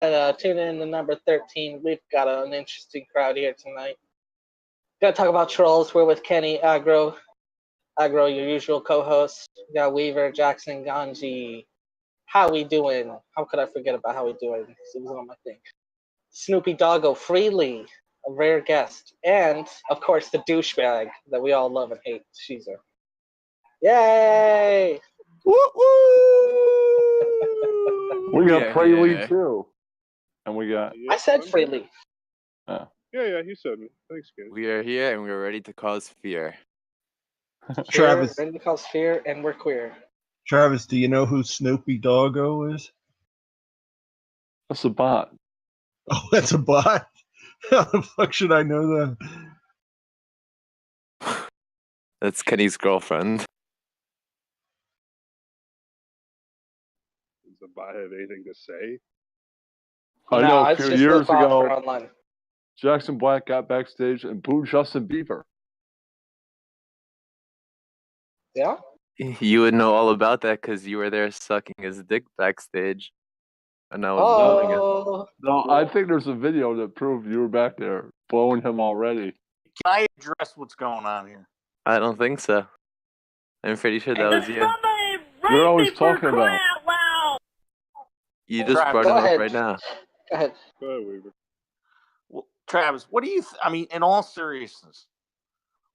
Tune in to number 13. We've got an interesting crowd here tonight. Gonna talk about trolls. We're with Kenny, Agro, your usual co-host. We got Weaver, Jackson, Ganji. How we doing? How could I forget about how we doing? It was on my thing. Snoopy Doggo, Freely, a rare guest, and of course the douchebag that we all love and hate, Caesar. Yay! Woo woo! We got Freely too, and we got. I said Freely. Yeah, he said me. Thanks, guys. We are here and we're ready to cause fear. Travis, ready to cause fear, and we're queer. Travis, do you know who Snoopy Doggo is? That's a bot. Oh, that's a bot? How the fuck should I know that? That's Kenny's girlfriend. Does the bot have anything to say? I know a few years ago, online. Jackson Black got backstage and booed Justin Bieber. Yeah? You would know all about that because you were there sucking his dick backstage. And I was blowing it. No, I think there's a video that proved you were back there blowing him already. Can I address what's going on here? I don't think so. I'm pretty sure that was you. You're always talking about. You just brought him up right now. Go ahead. Go ahead, Weaver. Well, Travis, what do you? I mean, in all seriousness,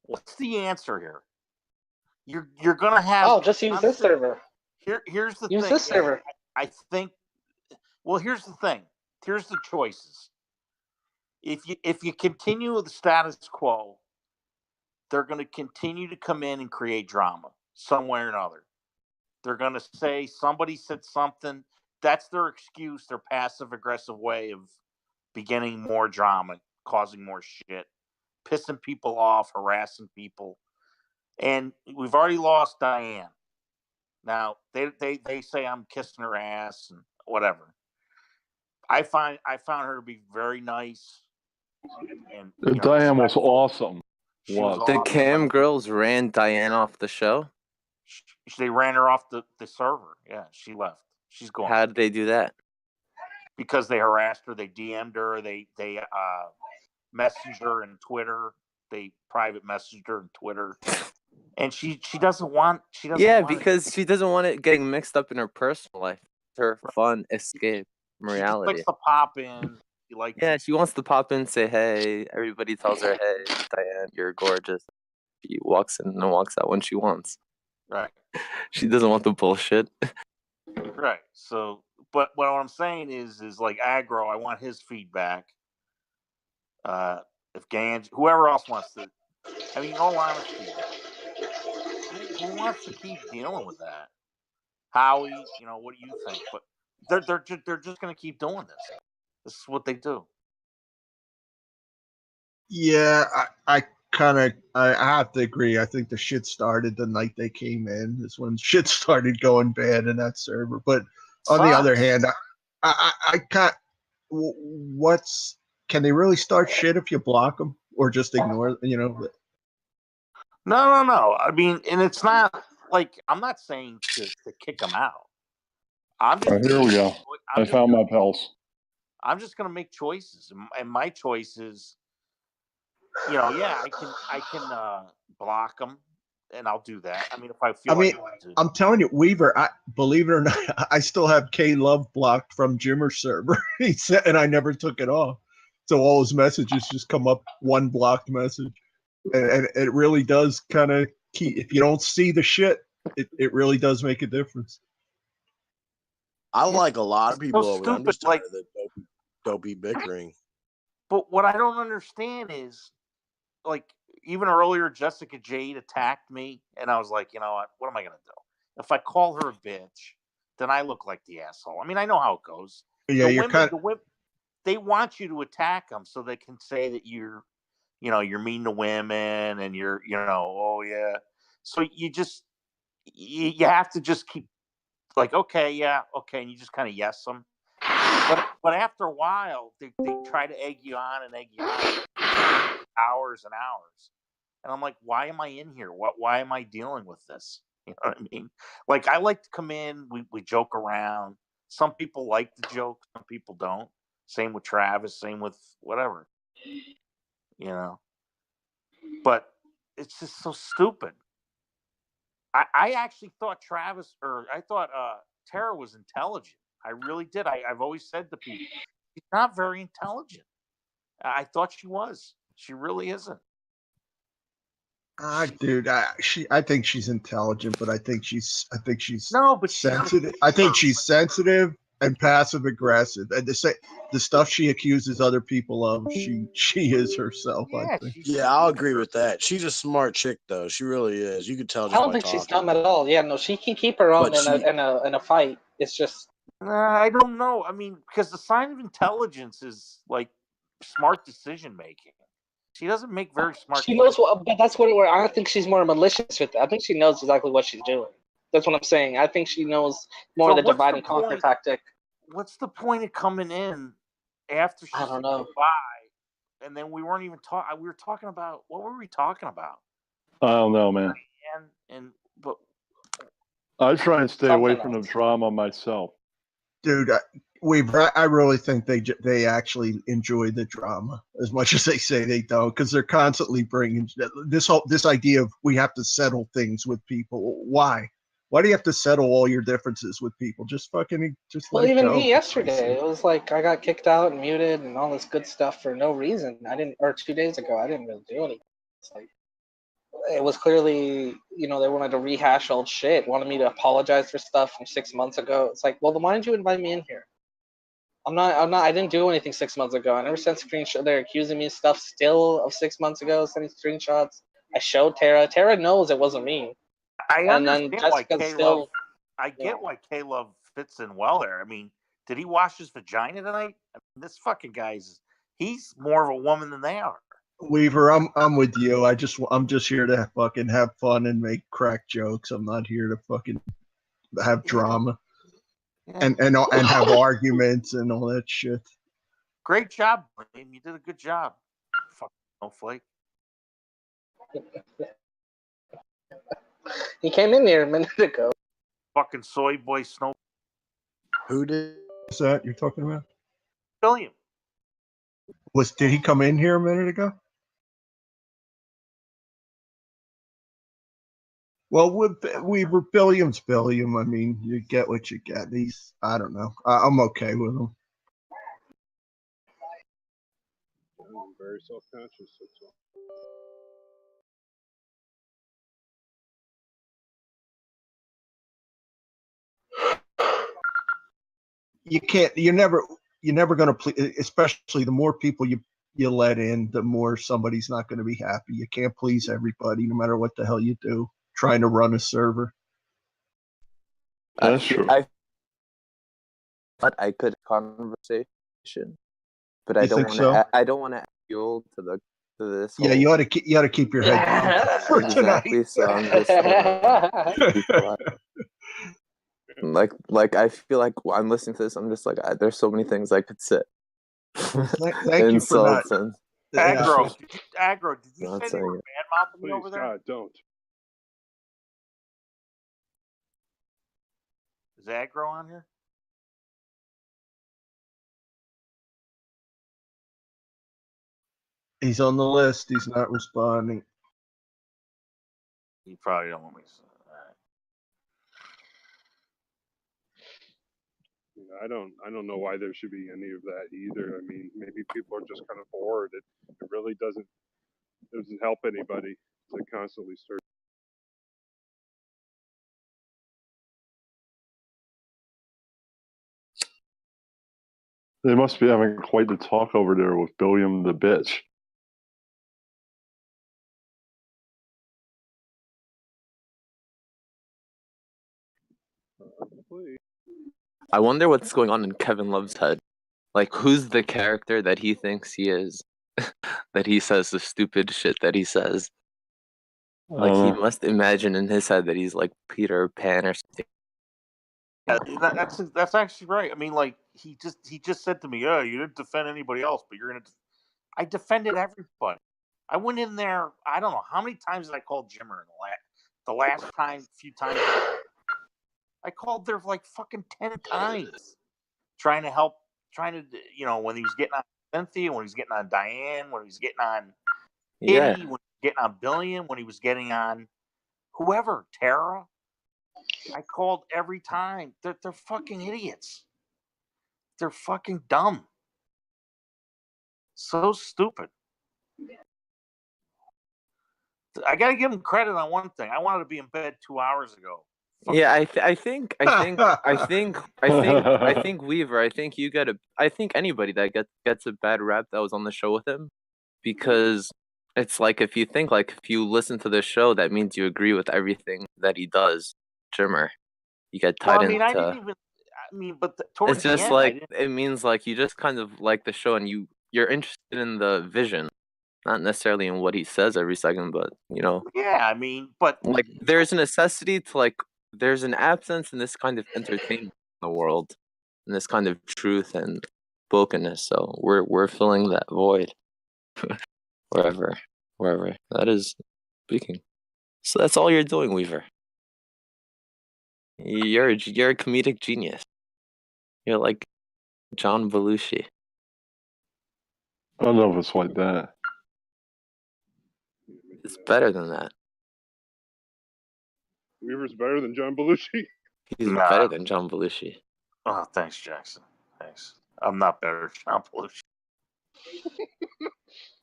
what's the answer here? You're gonna have. Oh, just use this server. Here's the thing. Use this server. I think. Well, here's the thing. Here's the choices. If you continue with the status quo, they're going to continue to come in and create drama some way or another. They're going to say somebody said something. That's their excuse, their passive-aggressive way of beginning more drama, causing more shit, pissing people off, harassing people. And we've already lost Diane. Now, they say I'm kissing her ass and whatever. I found her to be very nice. And Diane was awesome. The cam girls ran Diane off the show? They ran her off the server. Yeah, she left. She's gone. How did they do that? Because they harassed her. They DM'd her. They messaged her in Twitter. They private messaged her in Twitter. And she doesn't want. Because she doesn't want it getting mixed up in her personal life. Her fun escape from reality. She just likes to pop in. She wants to pop in and say, hey. Everybody tells her, hey, Diane, you're gorgeous. She walks in and walks out when she wants. Right. She doesn't want the bullshit. Right. So, but what I'm saying is like Aggro, I want his feedback. If Ganj, whoever else wants to, I mean, in all honesty, who wants to keep dealing with that? Howie, what do you think? But they're just going to keep doing this. This is what they do. Yeah, I have to agree. I think the shit started the night they came in. Is when shit started going bad in that server. But on the other hand, I can't. Can they really start shit if you block them or just ignore? No. I mean, and it's not like I'm not saying to kick them out. Here we go. I found my pals. I'm just going to make choices, and my choices, I can block them, and I'll do that. I mean, if I feel I'm telling you, Weaver, believe it or not, I still have K Love blocked from Jimmer's server. He said, and I never took it off. So all his messages just come up one blocked message, and it really does kind of keep. If you don't see the shit, it really does make a difference. I like a lot of people over there. I'm just tired of the dopey bickering. But what I don't understand is, like, even earlier, Jessica Jade attacked me, and I was like, you know what am I going to do? If I call her a bitch, then I look like the asshole. I mean, I know how it goes. Yeah, they want you to attack them so they can say that you're mean to women and you're, oh yeah. So you have to just keep like, okay, yeah, okay, and you just kind of yes them. But after a while, they try to egg you on hours and hours. And I'm like, why am I in here? Why am I dealing with this? You know what I mean? Like, I like to come in, we joke around, Some people like the joke, some people don't. Same with Travis, same with whatever. You know. But it's just so stupid. I actually thought I thought Tara was intelligent. I really did. I've always said to people, she's not very intelligent. I thought she was. She really isn't. Dude, I think she's intelligent, but I think she's No, but sensitive. I think she's sensitive and passive aggressive, and the stuff she accuses other people of, she is herself. Yeah, I think. Yeah, I'll agree with that. She's a smart chick, though. She really is. You could tell I just don't by think she's talking. dumb at all. Yeah, no, she can keep her own But in a fight. It's just I don't know. I mean, because the sign of intelligence is like smart decision making. She doesn't make very smart. she knows what, but that's where I think she's more malicious with it. I think she knows exactly what she's doing. That's what I'm saying. I think she knows more of the divide and conquer tactic. What's the point of coming in after she I don't know. Bye, and then we weren't even talking. We were talking about what were we talking about? I don't know, man. But I try and stay away from the drama myself. Dude, I really think they actually enjoy the drama as much as they say they don't, because they're constantly bringing this idea of we have to settle things with people. Why? Why do you have to settle all your differences with people? Just fucking Well, even me yesterday, it was like I got kicked out and muted and all this good stuff for no reason. Or 2 days ago, I didn't really do anything. It's like it was clearly, they wanted to rehash old shit, wanted me to apologize for stuff from 6 months ago. It's like, well, then why didn't you invite me in here? I didn't do anything 6 months ago. I never sent screenshots. They're accusing me of stuff still of 6 months ago, sending screenshots. I showed Tara. Tara knows it wasn't me. I get why K-Love fits in well there. I mean, did he wash his vagina tonight? I mean, this fucking he's more of a woman than they are. Weaver, I'm with you. I'm just here to fucking have fun and make crack jokes. I'm not here to fucking have drama and have arguments and all that shit. Great job, Blaine. You did a good job. Fucking snowflake. He came in here a minute ago. Fucking soy boy snow. Who did? What's that you're talking about? Billiam. Did he come in here a minute ago? Well, we were Billiam's Billiam. I mean, you get what you get. I don't know. I'm okay with him. I'm very self-conscious. That's all. You're never going to please, especially the more people you let in, the more somebody's not going to be happy. You can't please everybody, no matter what the hell you do, trying to run a server. That's true. But I could conversation, but I don't want to. I don't want to fuel to this. Yeah, you ought to keep your head down for tonight. Exactly. So I'm just like I feel like while I'm listening to this, I'm just like there's so many things I could say. Thank you for that. Aggro, did you say they were bad-mouthing me over there? God, don't. Is Aggro on here? He's on the list. He's not responding. You probably don't want me to say that. I don't know why there should be any of that either. I mean, maybe people are just kind of bored. It really doesn't help anybody to constantly start. They must be having quite the talk over there with Billiam the bitch. I wonder what's going on in Kevin Love's head. Like, who's the character that he thinks he is? That he says the stupid shit that he says. Like, he must imagine in his head that he's like Peter Pan or something. That's actually right. I mean, like he just said to me, "Oh, you didn't defend anybody else, but you're gonna." I defended everybody. I went in there. I don't know how many times did I call Jimmer in the last few times. I called there like fucking 10 times. trying to help, when he was getting on Cynthia, when he was getting on Diane, when he was getting on Kitty, when he was getting on Billiam, when he was getting on whoever, Tara. I called every time. They're fucking idiots. They're fucking dumb. So stupid. I gotta give him credit on one thing. I wanted to be in bed 2 hours ago. Yeah, I think Weaver. I think you get I think anybody that gets a bad rap that was on the show with him, because it's like if you listen to the show, that means you agree with everything that he does. Jimmer, you get tied into. I didn't even. But towards it's just the end, it means like you just kind of like the show and you're interested in the vision, not necessarily in what he says every second, but Yeah, but like there's a necessity to there's an absence in this kind of entertainment in the world, and this kind of truth and spokenness. So we're filling that void wherever that is speaking. So that's all you're doing, Weaver. You're a comedic genius. You're like John Belushi. I don't know if it's like that. It's better than that. Weaver's better than John Belushi. He's better than John Belushi. Oh, thanks, Jackson. Thanks. I'm not better than John Belushi.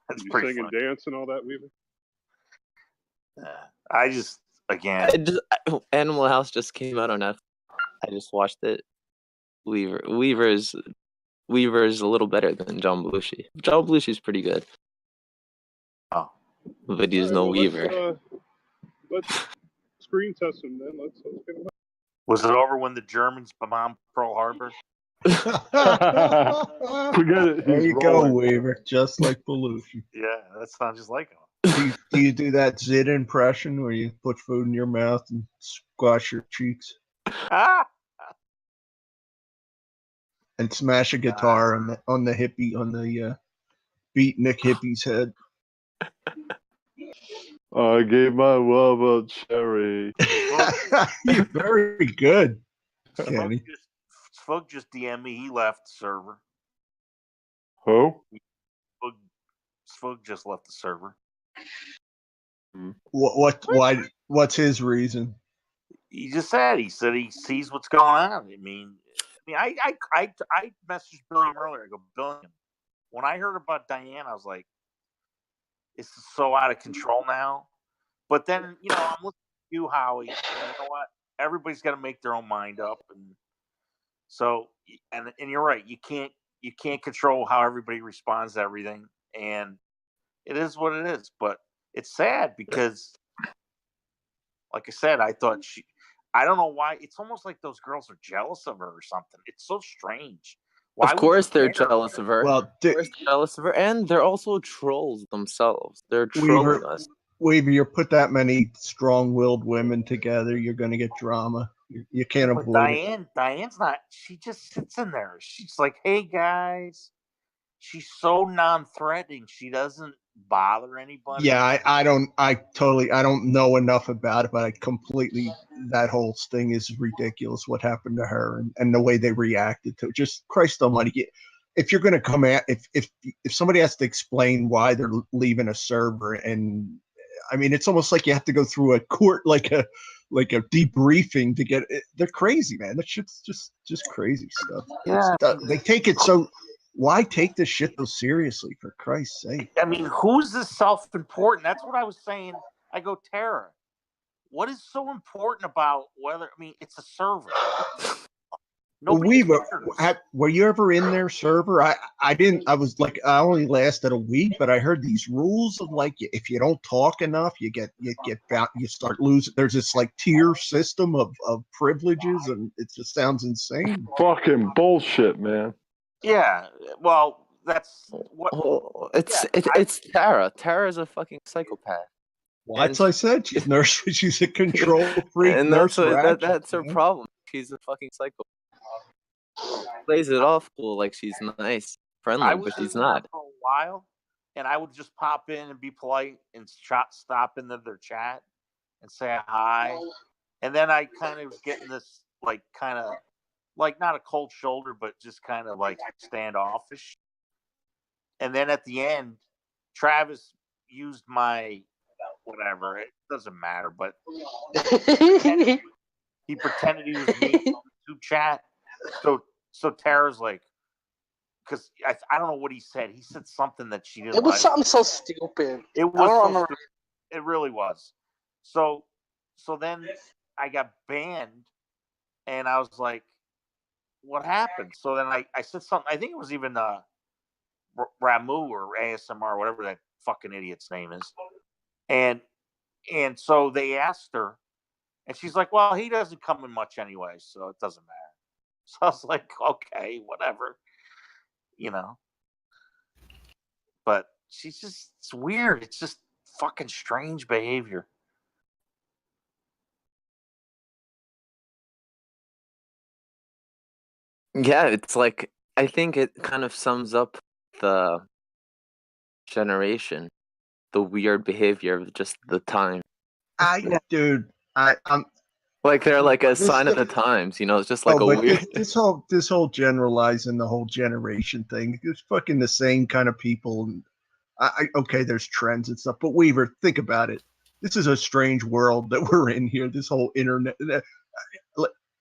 That's You pretty sing and funny. dance and all that, Weaver? I just, again... Animal House just came out on Netflix. I just watched it. Weaver's a little better than John Belushi. John Belushi's pretty good. Oh. But he's no Weaver. Let's screen test him then. Let's get him. Was it over when the Germans bombed Pearl Harbor? Forget it. There you go, Weaver. Just like Belushi. Yeah, that sounds just like him. Do you do that Zid impression where you put food in your mouth and squash your cheeks? And smash a guitar on the beat Nick Hippie's head. I gave my love a cherry. You're very good, Kenny. Spoke just DM'd me. He left the server. Who? Spoke just left the server. What's his reason? He just said he sees what's going on. I messaged Billiam earlier. I go, Billiam, when I heard about Diane, I was like, it's so out of control now. But then, I'm looking at you, Howie. And you know what? Everybody's got to make their own mind up, and so and you're right. You can't control how everybody responds to everything, and it is what it is. But it's sad because, like I said, I thought I don't know why. It's almost like those girls are jealous of her or something. It's so strange. Of course they're jealous of her. Well, jealous of her, and they're also trolls themselves. They're trolling us. Weaver, you put that many strong-willed women together, you're going to get drama. You can't avoid it. Diane's not. She just sits in there. She's like, "Hey guys." She's so non-threatening. She doesn't bother anybody. Yeah, I don't know enough about it, but that whole thing is ridiculous. What happened to her and the way they reacted to it. Just Christ Almighty. If you're going to come at if somebody has to explain why they're leaving a server, and it's almost like you have to go through a court like a debriefing to get it. They're crazy, man. That shit's just crazy stuff. Yeah, they take it so. Why take this shit so seriously, for Christ's sake? Who's this self-important? That's what I was saying. I go, Tara, what is so important about whether? It's a server. Weaver, were you ever in their server? I didn't. I was like, I only lasted a week, but I heard these rules of if you don't talk enough, you get bound, you start losing. There's this tier system of privileges, and it just sounds insane. Fucking bullshit, man. Yeah, well, that's what. It's Tara. Tara's a fucking psychopath. Well, that's what I said. She's a control freak. And that's her problem. She's a fucking psychopath. Plays it off cool like she's nice, friendly, but she's not. For a while, and I would just pop in and be polite and stop into their chat and say hi, and then I kind of was getting this like not a cold shoulder, but just kind of like standoffish. And then at the end, Travis used my whatever. It doesn't matter, but he pretended he was me to chat. So Tara's like, because I don't know what he said. He said something that she didn't. It was like. something so stupid. It was. So stupid. It really was. So then I got banned, and I was like, "What happened?" So then I said something. I think it was even Ramu or ASMR, or whatever that fucking idiot's name is. And so they asked her, and she's like, "Well, he doesn't come in much anyway, so it doesn't matter." So I was like, "Okay, whatever," you know. But it's weird. It's just fucking strange behavior. Yeah, it's like, I think it kind of sums up the generation, the weird behavior of just the time. I'm like they're like a sign of the times, It's just like a weird. This whole generalizing the whole generation thing. It's fucking the same kind of people. And okay, there's trends and stuff, but Weaver, think about it. This is a strange world that we're in here. This whole internet.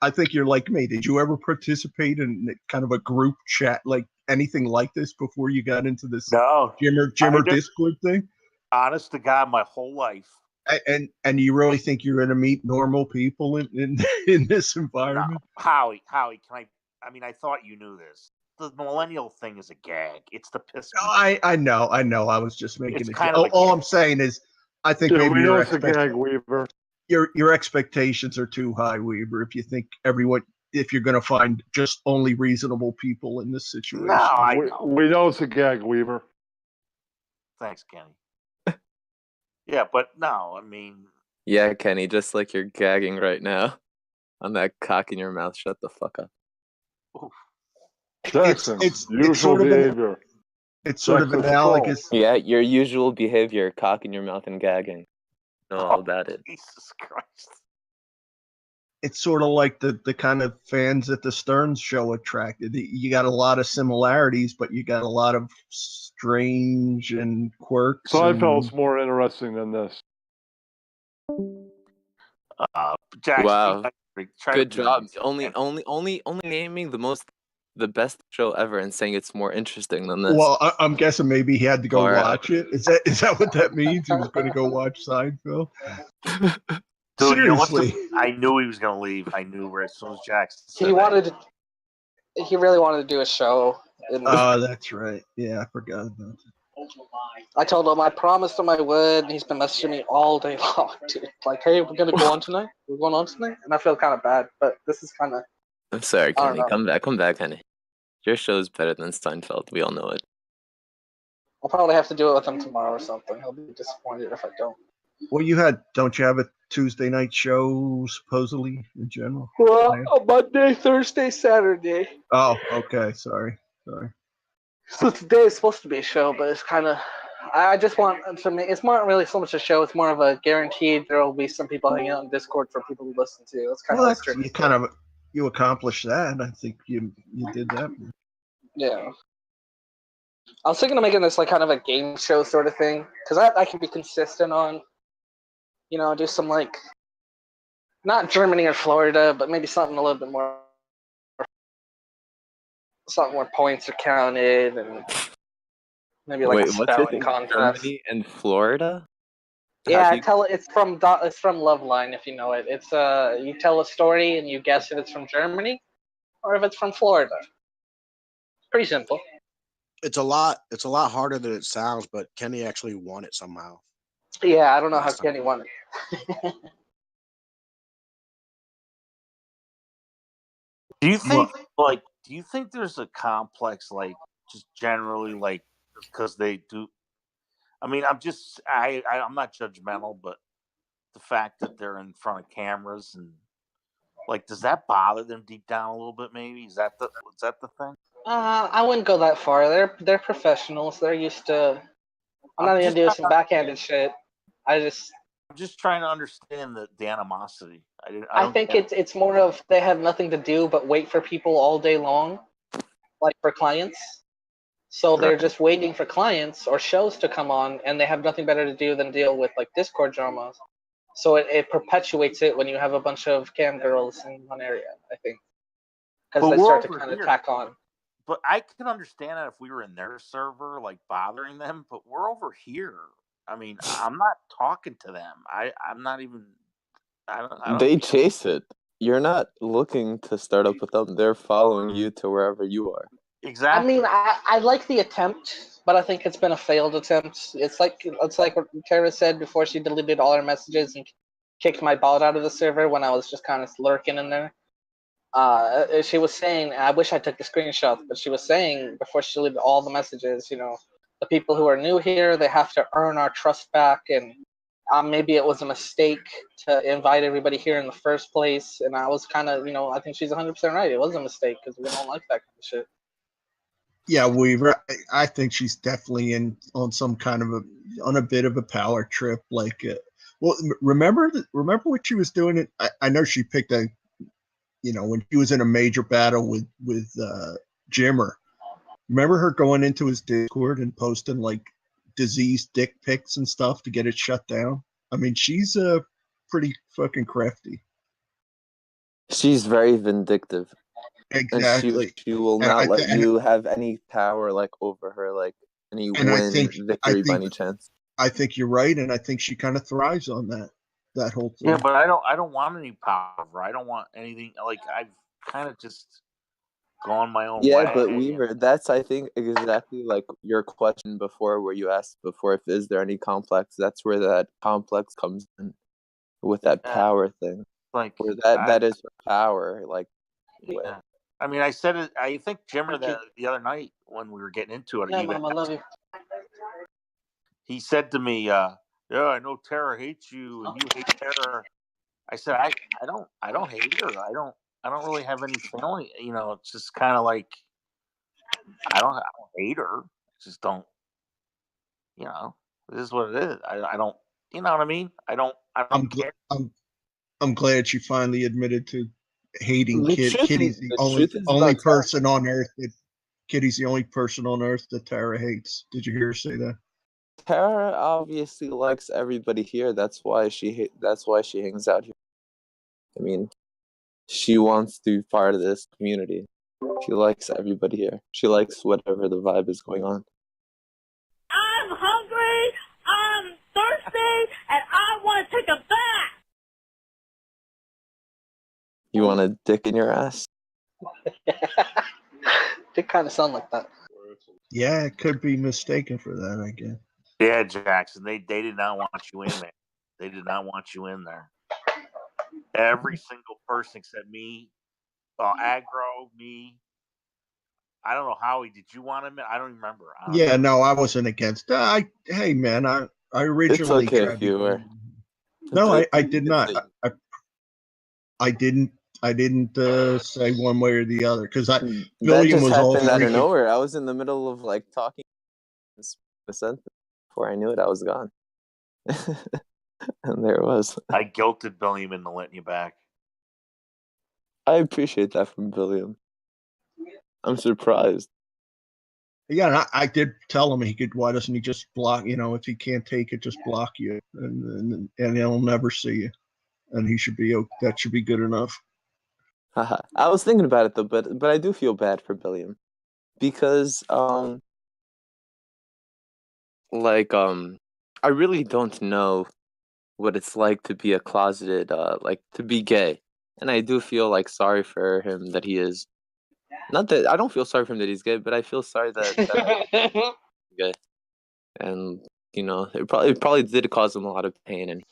I think you're like me. Did you ever participate in kind of a group chat, like anything like this, before you got into this Jimmer Discord thing? Honest to God, my whole life. And you really think you're going to meet normal people in this environment? No. Howie, can I thought you knew this. The millennial thing is a gag. It's the piss. I know. I was just making it. All I'm saying is, I think maybe your expectations are too high, Weaver. If you think if you're going to find just only reasonable people in this situation. No, we know it's a gag, Weaver. Thanks, Kenny. Yeah, but no, I mean. Yeah, Kenny, just like you're gagging right now on that cock in your mouth. Shut the fuck up. Jackson, it's usual behavior. It's sort of analogous. Yeah, your usual behavior, cock in your mouth and gagging. Know all about it. Jesus Christ. It's sort of like the kind of fans that the Stearns show attracted. You got a lot of similarities, but you got a lot of strange and quirks. Seinfeld's more interesting than this. Jackson, wow, good job. Only naming the best show ever and saying it's more interesting than this. Well, I'm guessing maybe he had to go watch it. Is that what that means? He was going to go watch Seinfeld? Dude, seriously, I knew he was going to leave. I knew as soon as Jackson. He really wanted to do a show. Oh, that's right. Yeah, I forgot about that. I told him I promised him I would, and he's been messaging me all day long, dude. Like, hey, we're gonna go on tonight. We're going on tonight, and I feel kind of bad, but this is kind of. I'm sorry, Kenny. Come back, Kenny. Your show is better than Seinfeld. We all know it. I'll probably have to do it with him tomorrow or something. He'll be disappointed if I don't. Well, don't you have a Tuesday night show supposedly in general? Well, a Monday, Thursday, Saturday. Oh, okay. Sorry. So today is supposed to be a show, but it's kind of. I just want to make. It's not really so much a show. It's more of a guaranteed. There will be some people hanging out in Discord for people to listen to. It's kind of. You accomplished that. I think you did that. Yeah. I was thinking of making this like kind of a game show sort of thing, because I can be consistent on, do some like, not Germany or Florida, but maybe something a little bit more, something where points are counted and maybe like a spelling contest. Germany and Florida? Yeah, it's from Loveline, if you know it. It's you tell a story and you guess if it's from Germany or if it's from Florida. Pretty simple. It's a lot harder than it sounds, but Kenny actually won it somehow. Yeah, I don't know how Kenny won it. Do you think there's a complex, like, just generally, like, because they do? I mean, I'm not judgmental, but the fact that they're in front of cameras and, like, does that bother them deep down a little bit? Maybe is that the thing? I wouldn't go that far. They're professionals. They're used to. I'm not even doing some backhanded shit. I just just trying to understand the animosity. I think it's more of they have nothing to do but wait for people all day long, like for clients. So they're just waiting for clients or shows to come on, and they have nothing better to do than deal with like Discord dramas. So it perpetuates it when you have a bunch of cam girls in one area, I think, because they start to kind of tack on. But I can understand that if we were in their server, like bothering them. But we're over here. I mean, I'm not talking to them. I'm not even. I don't they chase it. You're not looking to start up with them. They're following you to wherever you are. Exactly. I mean, I like the attempt, but I think it's been a failed attempt. It's like what Tara said before she deleted all her messages and kicked my bot out of the server when I was just kind of lurking in there. She was saying, I wish I took the screenshot, but she was saying before she deleted all the messages, the people who are new here, they have to earn our trust back, and maybe it was a mistake to invite everybody here in the first place. And I was kind of, I think she's 100% right. It was a mistake because we don't like that kind of shit. Yeah, Weaver. I think she's definitely on some kind of on a bit of a power trip. Like, well, remember what she was doing? I know she picked when she was in a major battle with Jimmer. Remember her going into his Discord and posting like diseased dick pics and stuff to get it shut down? I mean, she's pretty fucking crafty. She's very vindictive. Exactly. And she will not let you have any power like over her, like any victory by any chance. I think you're right, and I think she kind of thrives on that whole thing. Yeah, but I don't want any power. I don't want anything. Like, I've kind of just gone my own way. Yeah, but Weaver, that's I think exactly like your question before, where you asked before if is there any complex. That's where that complex comes in with that power thing. Like, where that is her power. Like, yeah. I mean, I said it. I think Jimmer the other night when we were getting into it. Yeah, Mom, I love you. He said to me, "Yeah, I know Tara hates you and you hate Tara." I said, "I don't hate her. I don't really have any feeling. It's just kind of like I don't hate her. I just don't. This is what it is. I don't. You know what I mean? I don't care." I'm glad she finally admitted to hating Kitty. Kitty's the only person on Earth that Kitty's the only person on Earth that Tara hates. Did you hear her say that? Tara obviously likes everybody here. That's why she hangs out here. I mean, she wants to be part of this community. She likes everybody here. She likes whatever the vibe is going on. I'm hungry, I'm thirsty, and I want to take a bath. You want a dick in your ass? It kind of sound like that. Yeah, it could be mistaken for that, I guess. Yeah, Jackson, they did not want you in there. They did not want you in there. Every single person except me, Aggro, me. I don't know, Howie, did you want him in? I don't even remember. No, I wasn't against that. Hey, man, I originally it's okay if you were. No, I did not. I didn't say one way or the other because William was all out of nowhere. I was in the middle of like talking a sentence before I knew it. I was gone, and there it was. I guilted William into letting you back. I appreciate that from William. I'm surprised. Yeah, I did tell him why doesn't he just block? If he can't take it, just block you, and he'll never see you, and that should be good enough. I was thinking about it though, but I do feel bad for Billiam because I really don't know what it's like to be a closeted to be gay, and I do feel like sorry for him that he is. Not that I don't feel sorry for him that he's gay, but I feel sorry that he's gay, and it probably did cause him a lot of pain, and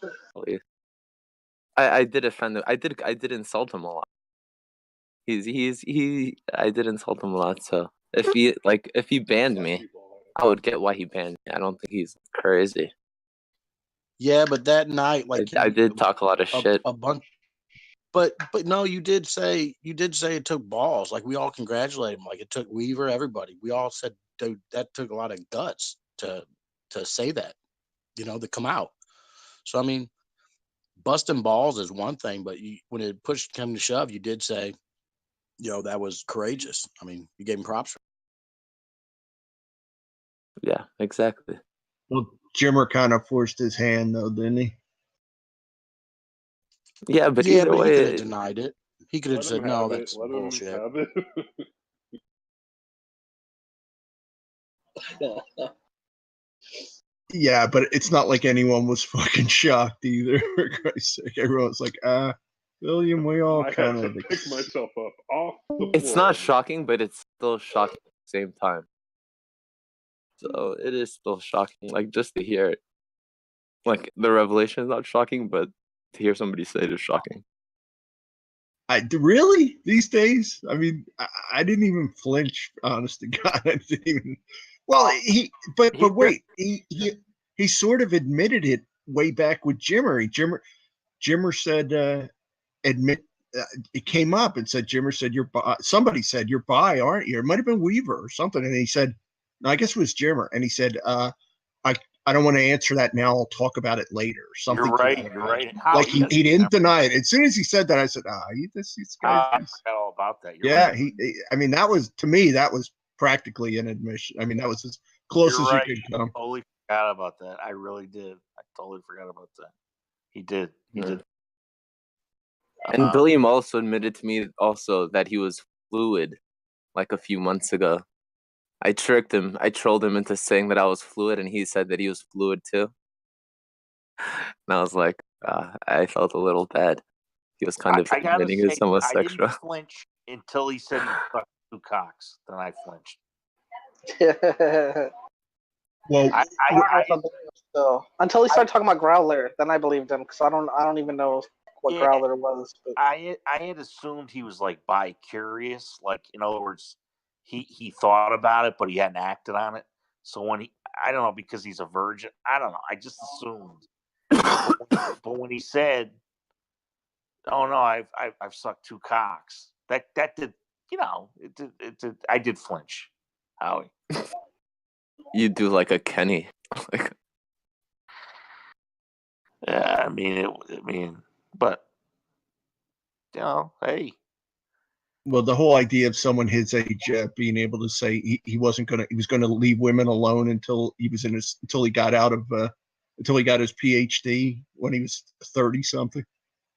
I did offend him. I did insult him a lot. I did insult him a lot. So if he banned me, I would get why he banned me. I don't think he's crazy. Yeah, but that night, I did talk a lot of shit. A bunch. But no, you did say it took balls. Like, we all congratulated him. Like, it took Weaver, everybody. We all said, dude, that took a lot of guts to say that, to come out. So I mean, busting balls is one thing, but when it pushed come to shove, you did say, that was courageous. I mean, you gave him props for Yeah, exactly. Well, Jimmer kind of forced his hand, though, didn't he? Yeah, but he either could have way, denied it. He could have Let him said, no, have it. that's Let him bullshit. have it. Yeah, but it's not like anyone was fucking shocked either. For Christ's sake, everyone was like, William, we all I had kind to of. pick myself up off the it's floor. not shocking, but it's still shocking at the same time. So it is still shocking, like just to hear it. Like the revelation is not shocking, but to hear somebody say it is shocking. Really these days? I mean, I didn't even flinch. Honest to God, I didn't even. Well, but wait, he sort of admitted it way back with Jimmer. Jimmer said, admit. It came up and said Jimmer said you're bi. Somebody said you're bi, aren't you? It might have been Weaver or something, and he said, no, I guess it was Jimmer, and he said, I don't want to answer that now. I'll talk about it later. Or something. You're right. You're right. Like he didn't deny it. As soon as he said that, I said, this guy. I forgot all about that. You're Yeah, right. I mean, that was to me. That was practically an admission. I mean, that was as close You're as right. you could come. I totally forgot about that. I really did. I totally forgot about that. He did. He did. And William also admitted to me also that he was fluid, like a few months ago. I tricked him. I trolled him into saying that I was fluid, and he said that he was fluid too. And I was like, I felt a little bad. He was kind of I gotta admitting say, his I homosexual. didn't flinch until he said he sucked 2 cocks. Then I flinched. Well, until he started talking about Growler, then I believed him because I don't even know what Growler was. But. I had assumed he was like bi-curious, like in other words, he thought about it, but he hadn't acted on it. So when I don't know, because he's a virgin, I don't know. I just assumed. But when he said, "Oh no, I've sucked 2 cocks," that did, it did. I did flinch, Howie. You do like a Kenny. Like, yeah, I mean, but hey. Well, the whole idea of someone his age being able to say he was going to leave women alone until he got out of until he got his PhD when he was 30 something.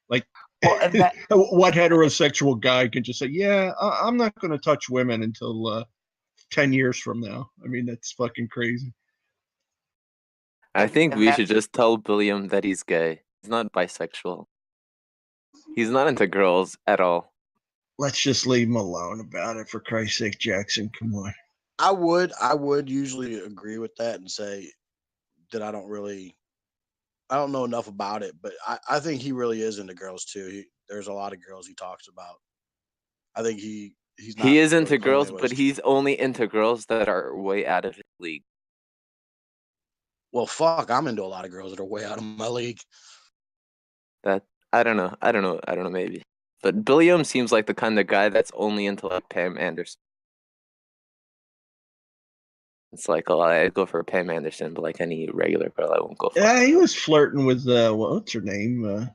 Like, what heterosexual guy can just say, yeah, I'm not going to touch women until 10 years from now? I mean, that's fucking crazy. I think we should just tell William that he's gay. He's not bisexual. He's not into girls at all. Let's just leave him alone about it, for Christ's sake, Jackson. Come on. I would usually agree with that and say that I don't know enough about it, but I think he really is into girls too. There's a lot of girls he talks about. I think he's not. He is into girls, but he's only into girls that are way out of his league. Well, fuck, I'm into a lot of girls that are way out of my league. That I don't know, maybe. But William seems like the kind of guy that's only into like Pam Anderson. It's like, I'd go for Pam Anderson, but like any regular girl, I won't go for. Yeah, he was flirting with what's her name?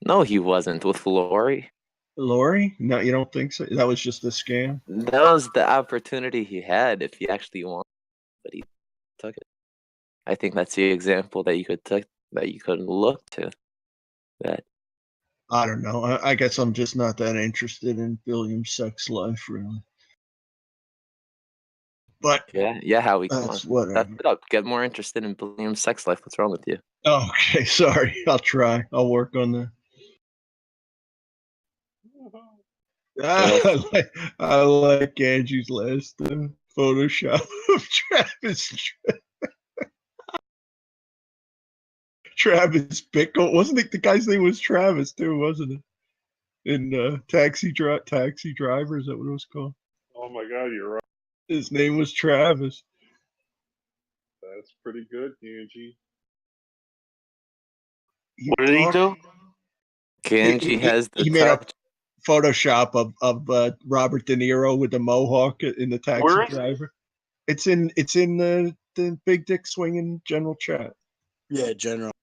No, he wasn't with Lori. Lori? No, you don't think so? That was just a scam. That was the opportunity he had if he actually wanted, but he took it. I think that's the example that you could look to. That. I don't know. I guess I'm just not that interested in William's sex life, really. But yeah, Howie, come on. Whatever. Step it up. Get more interested in William's sex life. What's wrong with you? Okay, sorry. I'll try. I'll work on that. I like Angie's last Photoshop of Travis. Travis Bickle. Wasn't it the guy's name was Travis too, wasn't it? In Taxi Driver, is that what it was called? Oh my God, you're right. His name was Travis. That's pretty good, Angie. What did he do? Kenji has the he made a Photoshop of Robert De Niro with the mohawk in the Taxi Driver. It's in the Big Dick Swinging general chat. Yeah, general.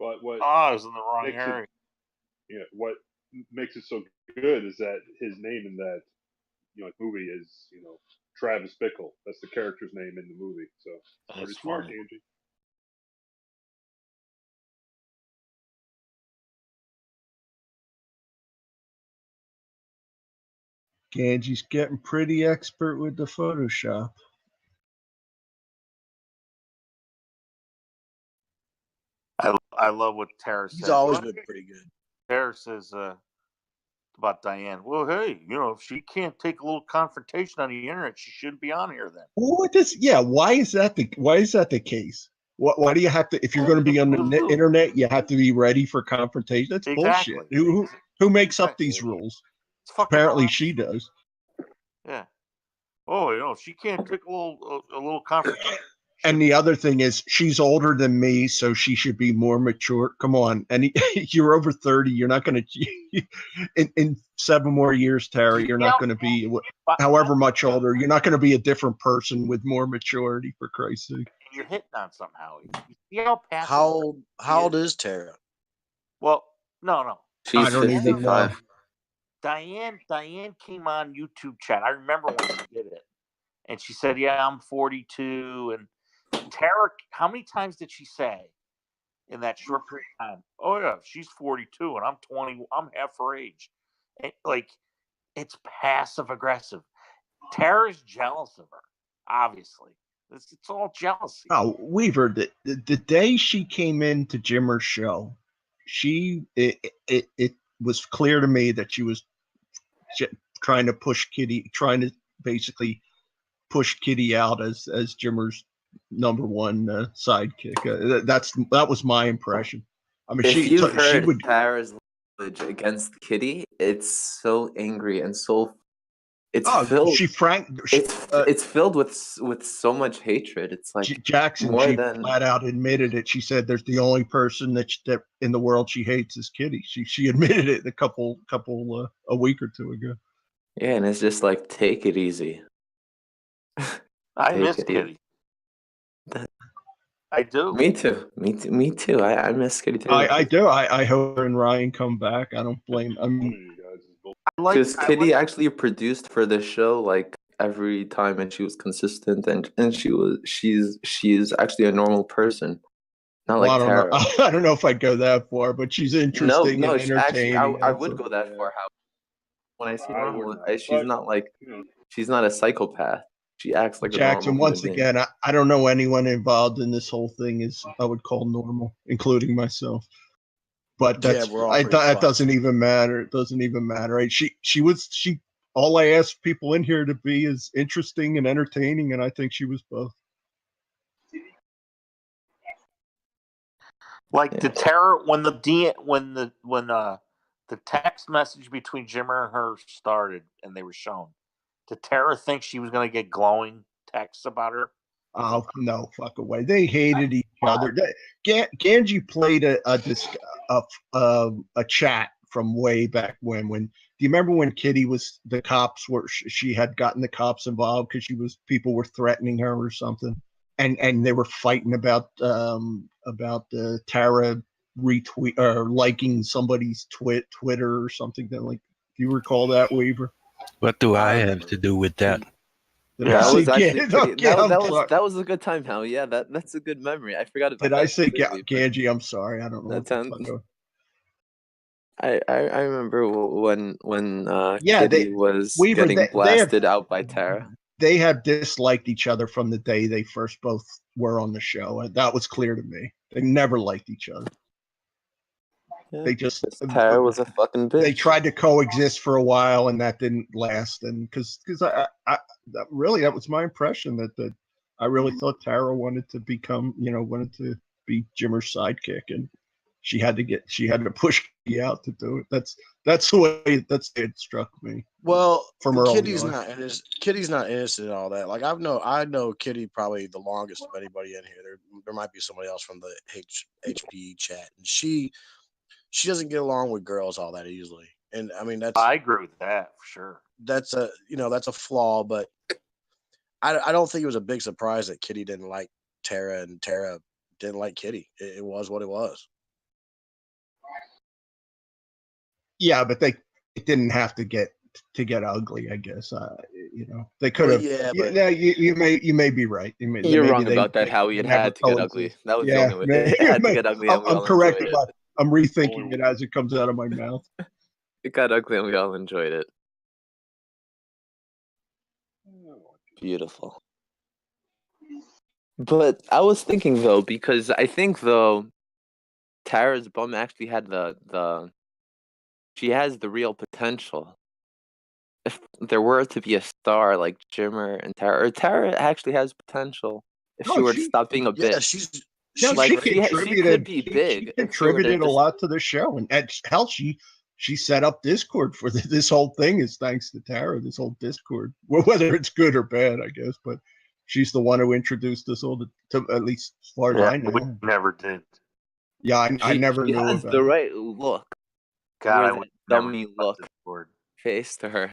But what Oh, I was in the wrong makes area. what makes it so good is that his name in that movie is Travis Bickle. That's the character's name in the movie. So pretty That's smart, funny. Angie. Angie's getting pretty expert with the Photoshop. I love what Tara says. He's always Well, been pretty good. Tara says about Diane. Well, hey, if she can't take a little confrontation on the internet, she shouldn't be on here then. What does? Yeah, why is that the case? Why do you have to? If you're going to be on the internet, you have to be ready for confrontation. That's Exactly. bullshit. Who makes up Exactly. these rules? It's fucking Apparently, nonsense. she does. Yeah. Oh, she can't take a little confrontation. And the other thing is, she's older than me, so she should be more mature. Come on, and you're over 30. You're not going to in 7 more years, Terry. You're not going to be however much older. You're not going to be a different person with more maturity. For Christ's sake. You're hitting on something, Howie. You see how passive. How old is Tara? Well, no. She's I don't even know. 55. Diane came on YouTube chat. I remember when she did it, and she said, "Yeah, I'm 42." And Tara, how many times did she say in that short period of time? Oh yeah, she's 42 and I'm 20. I'm half her age. And, it's passive aggressive. Tara's jealous of her. Obviously, it's all jealousy. Oh, Weaver, the day she came into Jimmer's show, it was clear to me that she was trying to basically push Kitty out as Jimmer's number one sidekick. That was my impression. I mean, If you've she heard would. Tara's language against Kitty, it's so angry and so it's filled. It's filled with so much hatred. It's like Jackson. She flat out admitted it. She said, "There's the only person that in the world she hates is Kitty." She admitted it a week or two ago. Yeah, and it's just like, take it easy. I miss Kitty. I do. Me too. I miss Kitty too. I do. I hope her and Ryan come back. I don't blame. I mean, because Kitty actually produced for the show like every time, and she was consistent, and she's actually a normal person, not like Tara. I don't know if I'd go that far, but she's interesting. No, and entertaining. Actually, I would go that far. How when I say normal, she's not a psychopath. She acts like Jackson. A normal Once again, I don't know anyone involved in this whole thing is I would call normal, including myself. But that doesn't even matter. It doesn't even matter. Right? She. All I asked people in here to be is interesting and entertaining, and I think she was both. Like the terror when the text message between Jimmer and her started and they were shown. Did Tara think she was going to get glowing texts about her? Oh no, fuck away! They hated each other. Ganji played a chat from way back when. Do you remember when Kitty was the cops were? She had gotten the cops involved because people were threatening her or something, and they were fighting about Tara retweet or liking somebody's Twitter or something. Do you recall that, Weaver? What do I have to do with that? That was actually that was a good time, Hal. Yeah, that's a good memory. I forgot about that. Did I say Ganji? I'm sorry. I don't know. I remember when Kitty was getting blasted out by Tara. They have disliked each other from the day they first both were on the show. That was clear to me. They never liked each other. Yeah, Tara was a fucking bitch. They tried to coexist for a while, and that didn't last. And because that was my impression that I really thought Tara wanted to be Jimmer's sidekick, and she had to push Kitty out to do it. That's the way it struck me. Well, from her Kitty's not innocent in all that. Like I know Kitty probably the longest of anybody in here. There might be somebody else from the HPE chat, and she doesn't get along with girls all that easily. And I mean I agree with that for sure. That's a flaw, but I don't think it was a big surprise that Kitty didn't like Tara and Tara didn't like Kitty. It was what it was. Yeah, but it didn't have to get ugly. I guess they could Well, have. yeah, but You may be right. You're wrong about that, Howie. It never had to get ugly. coexist. That was the Yeah, only way. It had to get ugly, and we I'm all enjoyed correcting. it. I'm rethinking it as it comes out of my mouth. It got ugly, and we all enjoyed it. Beautiful. But I was thinking though, because I think though, Tara's bum actually had she has the real potential. If there were to be a star like Jimmer and Tara, or Tara actually has potential if she were to stop being a yeah, bitch. she's Like she she could be big. She if she were to contributed a just- lot to the show, and hell, she set up Discord for this whole thing. Is thanks to Tara. This whole Discord, well, whether it's good or bad, I guess, but she's the one who introduced us all to at least as far as I know. We never did. Yeah, I never she knew has about the it. right look. God, I Where's would that never dummy trust look Discord. face to her?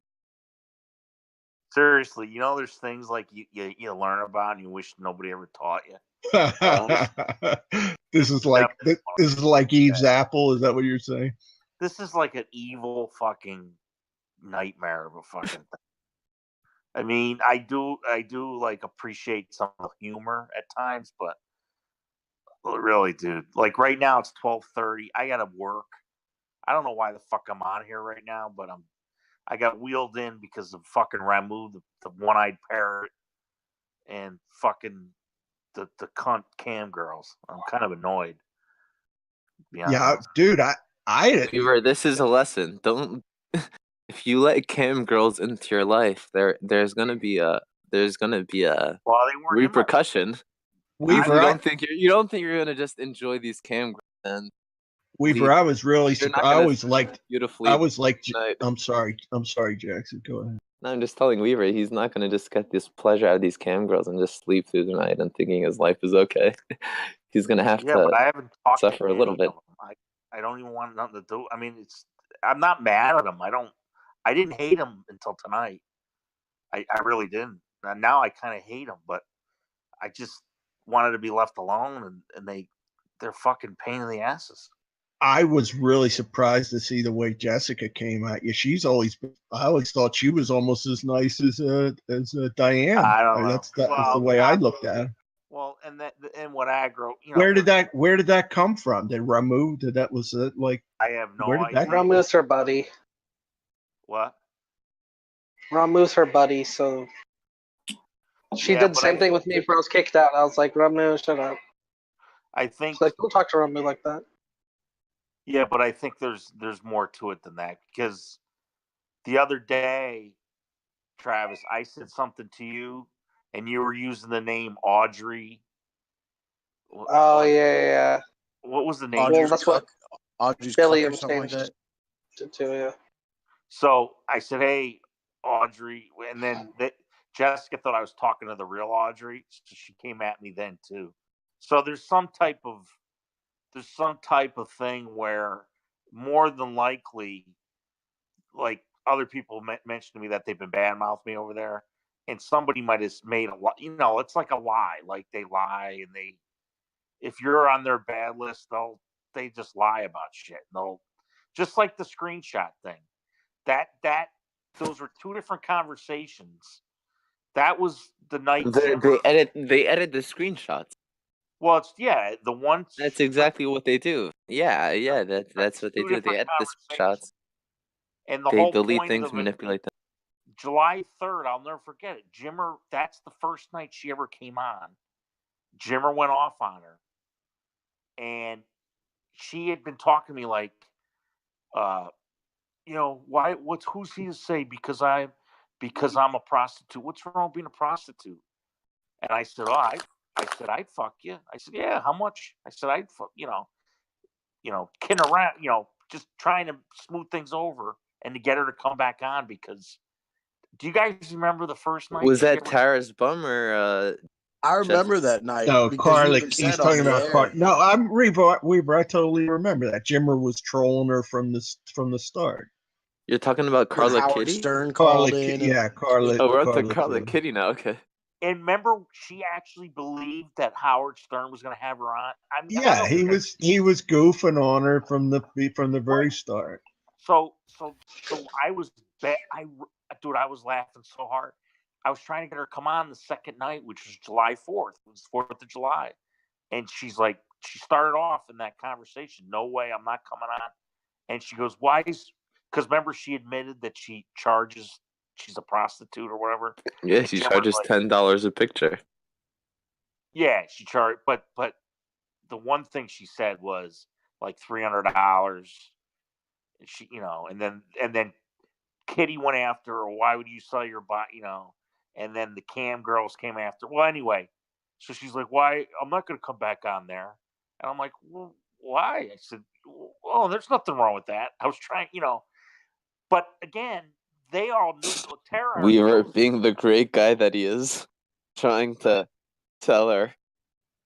Seriously, there's things like you learn about and you wish nobody ever taught you. This is like Eve's apple. Is that what you're saying? This is like an evil fucking nightmare of a fucking thing. I mean, I do like appreciate some of the humor at times, but really, dude, like right now it's 12:30. I gotta work. I don't know why the fuck I'm on here right now, but I got wheeled in because of fucking Ramu, the one-eyed parrot, and fucking the cunt cam girls. I'm kind of annoyed. To be Yeah, honest. dude, Weaver, this is a lesson. Don't if you let cam girls into your life, there's gonna be a Well, they weren't repercussion. Weaver, you don't think you're gonna just enjoy these cam girls and Weaver, I was really You're not surprised. I gonna always liked. beautifully. I was like, tonight. I'm sorry, Jackson. Go ahead. No, I'm just telling Weaver he's not gonna just get this pleasure out of these cam girls and just sleep through the night and thinking his life is okay. He's gonna have Yeah, to but I haven't talked suffer to a little any bit. of them. I don't even want nothing to do. I mean, I'm not mad at them. I didn't hate them until tonight. I really didn't. And now I kind of hate them, but I just wanted to be left alone, and they're fucking pain in the asses. I was really surprised to see the way Jessica came at you. I always thought she was almost as nice as Diane. I don't know. That's the way I looked at her. Well, and what aggro, Where did that come from? Did Ramu? Like? I have no where did idea. that come Ramu's her buddy. What? Ramu's her buddy, so she did the same thing with me before I was kicked out. I was like, Ramu, shut up. I think She's like, don't talk to Ramu like that. Yeah, but I think there's more to it than that, because the other day, Travis, I said something to you, and you were using the name Audrey. Oh yeah. What was the name? Audrey's that's what Audrey's Billy Cook or something like that. Too, yeah. So I said, "Hey, Audrey," and then Jessica thought I was talking to the real Audrey, so she came at me then too. So there's some type of thing where more than likely, like other people mentioned to me that they've been badmouthing me over there, and somebody might have made a lot. It's like a lie. Like they lie, and if you're on their bad list, they just lie about shit. They'll just like the screenshot thing. Those were two different conversations. That was the night They edit the screenshots. Well, the one. That's exactly what they do. Yeah. That's what they do. They edit the screenshots. And the they whole delete point things, of manipulate them. July 3rd, I'll never forget it. Jimmer, that's the first night she ever came on. Jimmer went off on her, and she had been talking to me like, why? Who's he to say because I'm a prostitute? What's wrong with being a prostitute? And I said, I'd fuck you. I said, yeah, how much? I said, I'd fuck, kidding around, just trying to smooth things over and to get her to come back on, because do you guys remember the first night? Was that Tara's bum or I remember that night. No, Carly. He's talking about Carly. No, I'm Weaver. I totally remember that. Jimmer was trolling her from the start. You're talking about Carla Howard Kitty? Stern called in. Carla. Oh, we're up to Carla Kitty now. Okay. And remember, she actually believed that Howard Stern was going to have her on. He was goofing on her from the very start. So I was dude, I was laughing so hard. I was trying to get her to come on the second night, which was July 4th. It was 4th of July. And she's like, she started off in that conversation, no way, I'm not coming on. And she goes, why is, because remember she admitted that she charges, she's a prostitute or whatever. Yeah, And she Jim was charges like, $10 a picture. yeah, she charged, but the one thing she said was like $300. And she, and then Kitty went after her. Why would you sell your body? And then the cam girls came after. Well, anyway, so she's like, "Why? I'm not going to come back on there." And I'm like, "Well, why?" I said, "Oh, there's nothing wrong with that." I was trying, but again, they all knew Tara. Weaver, being the great guy that he is, trying to tell her.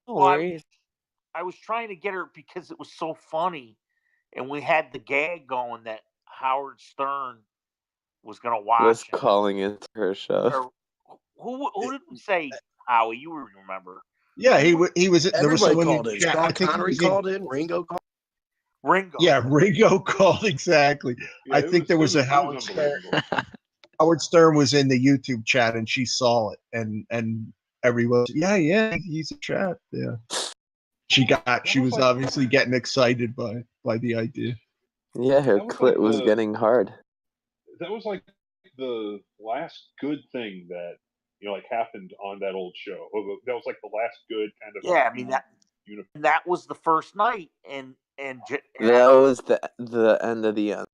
No Well, worries. I was trying to get her because it was so funny, and we had the gag going that Howard Stern was going to watch. Was calling into her show. Or, who did we say, Howie? You remember? Yeah, he was. There was Everybody someone called in in. chat. Sean I think he Connery was in- called in. Ringo called. Ringo. Yeah, Ringo called exactly. Yeah, I think there was a Howard Stern. Howard Stern was in the YouTube chat and she saw it, and everyone, yeah, he's a chat. Yeah, she was obviously getting excited by the idea. Yeah, her That was clit like was the- getting hard. That was like the last good thing that like happened on that old show. That was like the last good kind of. Yeah, I mean that was the first night, and That was the end of the end.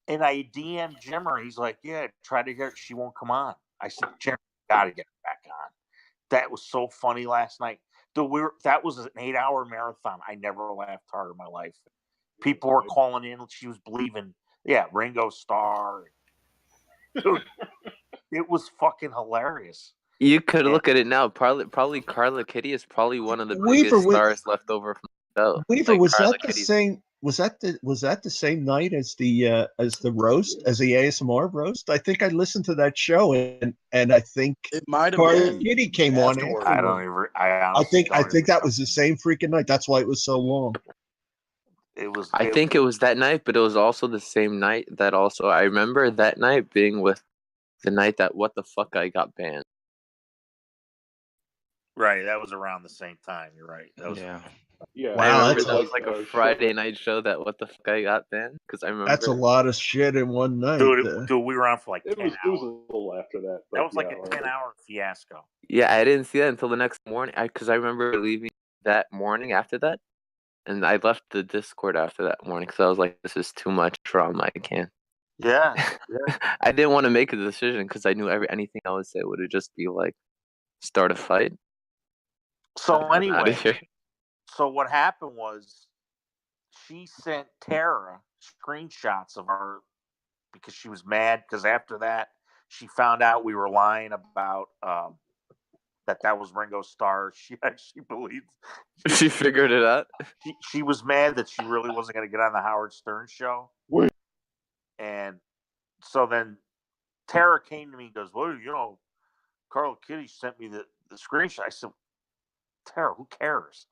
And I DM'd Jimmer. He's like, "Yeah, try to get her. She won't come on." I said, "Jimmer, gotta get her back on." That was so funny last night. Dude, that was an 8-hour marathon. I never laughed harder in my life. People were calling in. She was believing, yeah, Ringo Starr. Dude, it was fucking hilarious. You could look at it now. Probably Carla Kitty is probably one of the Weaver biggest stars left over from the show. Weaver, Like, was Carla that the Kitty's- same? Was that the same night as the roast, as the ASMR roast? I think I listened to that show and I think It might have Carla been Kitty came on afterward. I afterward. don't even. I think that was the same freaking night. That's why it was so long. It was. I think it was that night, but it was also the same night that also I remember that night being with the night that What the Fuck I got banned. Right, that was around the same time. You're right. That was, Yeah. Yeah, I Wow, remember that's that was like a Friday night show that What the Fuck I got banned because I remember That's a lot of shit in one night. dude, we were on for like 10 It was hours. a little after that. That was like yeah, a 10-hour fiasco. Yeah, I didn't see that until the next morning because I remember leaving that morning after that, and I left the Discord after that morning because I was like, "This is too much drama. I can't." Yeah. I didn't want to make a decision because I knew anything I would say would just be like start a fight. So I'm outta anyway, here. so what happened was she sent Tara screenshots of her because she was mad because after that she found out we were lying about that was Ringo Starr. She actually believed She figured it out. she was mad that she really wasn't going to get on the Howard Stern show. Wait. And so then Tara came to me and goes, "Well, Carla Kitty sent me the screenshot." I said, "Tara, who cares?"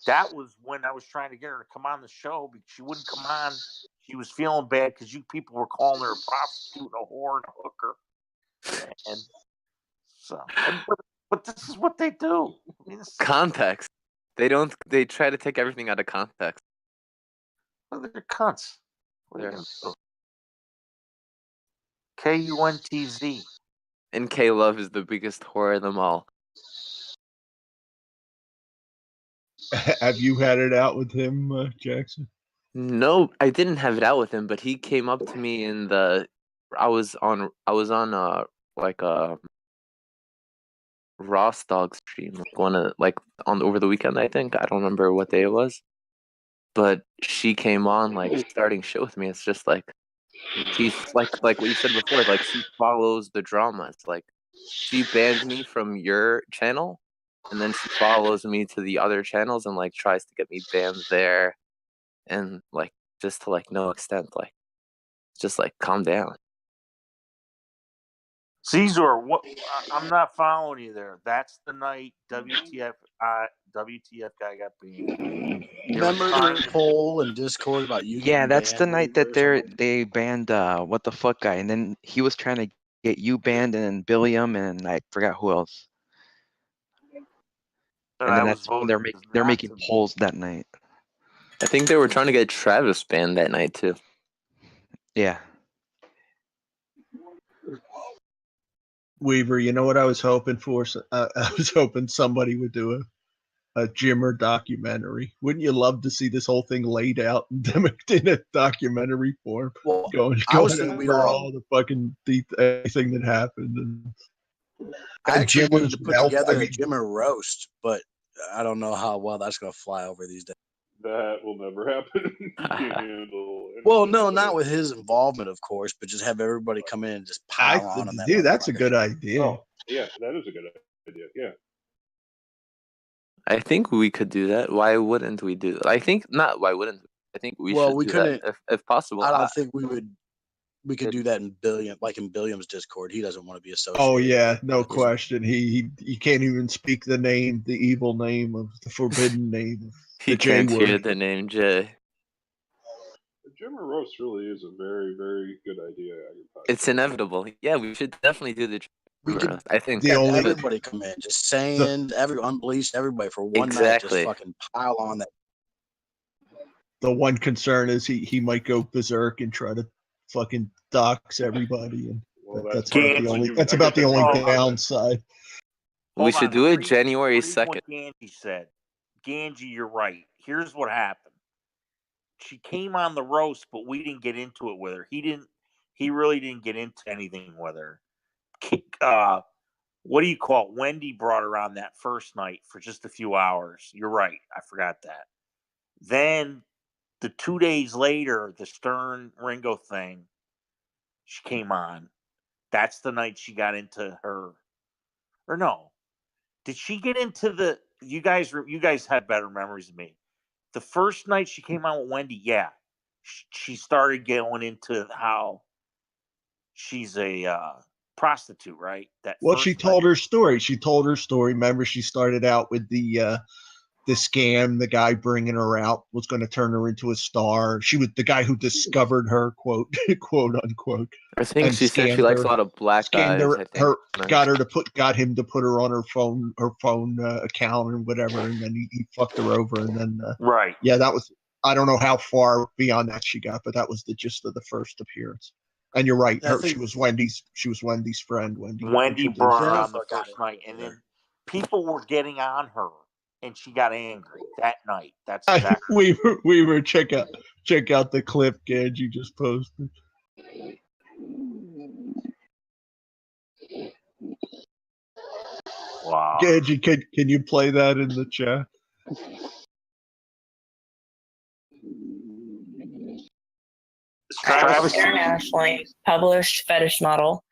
That was when I was trying to get her to come on the show because she wouldn't come on. She was feeling bad because you people were calling her a prostitute, a whore, and a hooker. And so, but this is what they do. I mean, Context. They try to take everything out of context. they're cunts. They're- KUNTZ. And K Love is the biggest whore of them all. Have you had it out with him, Jackson? No, I didn't have it out with him, but he came up to me in the. I was on like a Ross Dog stream, on over the weekend. I think I don't remember what day it was, but she came on starting shit with me. It's just like she's like what you said before. Like she follows the drama. It's like she bans me from your channel, and then she follows me to the other channels and tries to get me banned there. And just to no extent, just calm down. Caesar, what? I'm not following you there. That's the night WTF guy got banned. Remember the poll in Discord about you? Yeah, getting that's the banned, night Weaver, that they banned what the fuck guy, and then he was trying to get you banned, and then Billiam, and I forgot who else. And then that's when they're making polls that night. I think they were trying to get Travis banned that night too. Yeah. Weaver, you know what I was hoping for? I was hoping somebody would do a Jimmer documentary. Wouldn't you love to see this whole thing laid out in a documentary form? Well, Going I was thinking over all the fucking everything that happened. I actually Jimmer wanted to put together a Jimmer roast, but I don't know how well that's going to fly over these days. That will never happen. You can't handle anything. Well, no, not with his involvement, of course, but just have everybody come in and just pile on him. Dude, that's a good idea. Oh, yeah, that is a good idea. Yeah. I think we could do that. Why wouldn't we do that? I think not. Why wouldn't we? I think we should do that if possible. I don't think we could do that in Billiam's Discord. He doesn't want to be associated. Oh yeah, no question. He can't even speak the evil name of the forbidden name. He can't hear the name Jay. The Jimmer roast really is a very, very good idea. It's inevitable. Yeah, we should definitely do the Jimmer roast. I think everybody come in, just saying, unleash everybody for one night, just fucking pile on that. The one concern is he might go berserk and try to fucking dox everybody, and that's about the only downside. We should do it January 2nd. What Ganji said. Ganji, you're right. Here's what happened. She came on the roast, but we didn't get into it with her. He really didn't get into anything with her. What do you call it? Wendy brought her on that first night for just a few hours. You're right. I forgot that. Then the 2 days later, the Stern Ringo thing, she came on. That's the night she got into her. Or no. Did she get into you guys have better memories than me. The first night she came on with Wendy, yeah. She started going into how she's a prostitute, right? She told her story. Remember, she started out with the scam. The guy bringing her out was going to turn her into a star. She was the guy who discovered her, quote unquote. I think she said she likes a lot of black guys. Got him to put her on her phone account or whatever, and then he fucked her over, and then right. Yeah, that was. I don't know how far beyond that she got, but that was the gist of the first appearance. And you're right. She was Wendy's friend. Wendy brought her on the first night, and then people were getting on her. And she got angry that night. That's exactly. we were check out the clip Ganji just posted. Wow. Ganji, can you play that in the chat? Travis internationally published fetish model.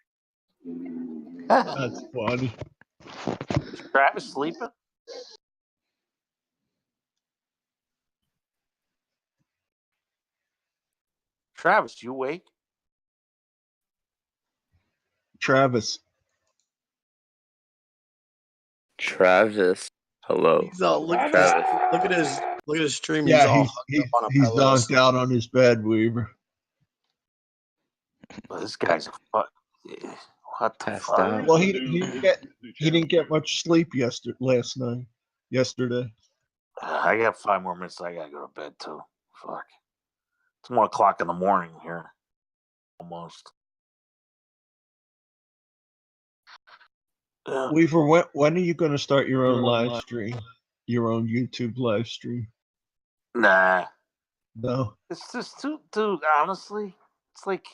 That's funny. Is Travis sleeping? Travis, you awake? Travis, hello. Look at his stream. Yeah, he's zonked out on his bed, Weaver. Well, this guy's what the fuck? Well, he didn't get much sleep yesterday. I got 5 more minutes. I gotta go to bed too. Fuck. It's 1 o'clock in the morning here. Almost. Weaver, when are you going to start your own live stream? Your own YouTube live stream? Nah. No. It's just dude, honestly, it's like,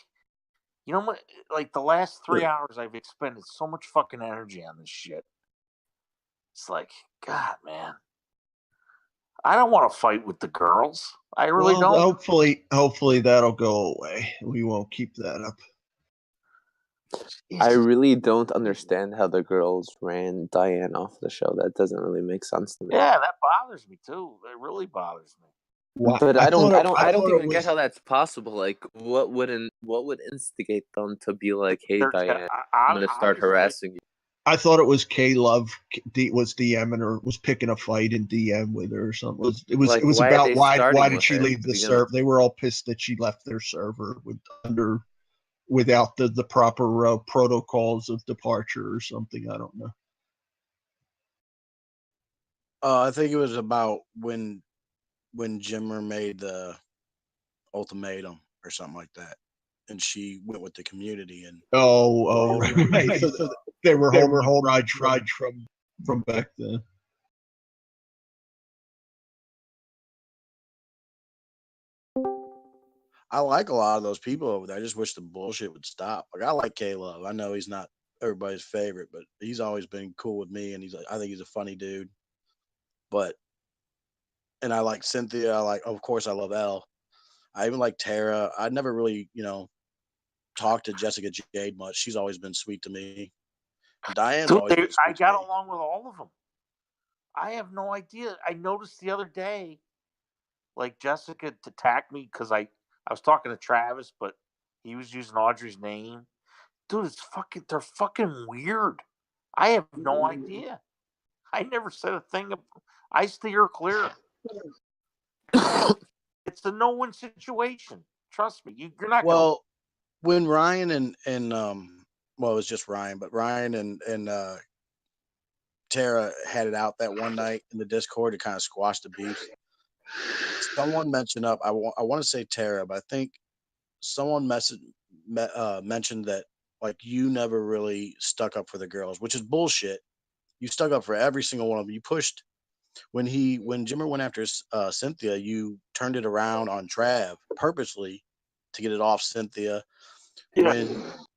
you know what? Like the last 3 hours I've expended so much fucking energy on this shit. It's like, God, man. I don't want to fight with the girls. I really don't. Hopefully that'll go away. We won't keep that up. I really don't understand how the girls ran Diane off the show. That doesn't really make sense to me. Yeah, that bothers me too. It really bothers me. But I don't thought it even get was- how that's possible. Like, what would instigate them to be like, "Hey, Diane, I'm gonna start harassing you." I thought it was K Love was DMing her, was picking a fight in DM with her or something. It was Like, it was why are about they why starting did with she it leave to the begin server? They were all pissed that she left their server without the proper protocols of departure or something. I don't know. I think it was about when Jimmer made the ultimatum or something like that, and she went with the community. And right. So they were home ride from back then. I like a lot of those people over there. I just wish the bullshit would stop. Like, I like K-Love. I know he's not everybody's favorite, but he's always been cool with me, and I think he's a funny dude. And I like Cynthia. Of course, I love Elle. I even like Tara. I never really, talked to Jessica Jade much. She's always been sweet to me. Diane's always been sweet I got along with all of them. I have no idea. I noticed the other day, like Jessica attacked me because I was talking to Travis, but he was using Audrey's name. Dude, they're fucking weird. I have no idea. I never said a thing. I steer clear. It's a no-win situation. Trust me. You're not well, when Ryan and well, it was just Ryan, but Ryan and Tara had it out that one night in the Discord to kind of squash the beef. Someone mentioned I want to say Tara, but I think someone mentioned that, like, you never really stuck up for the girls, which is bullshit. You stuck up for every single one of them. You pushed when Jimmer went after Cynthia. You turned it around on Trav purposely to get it off Cynthia. Yeah.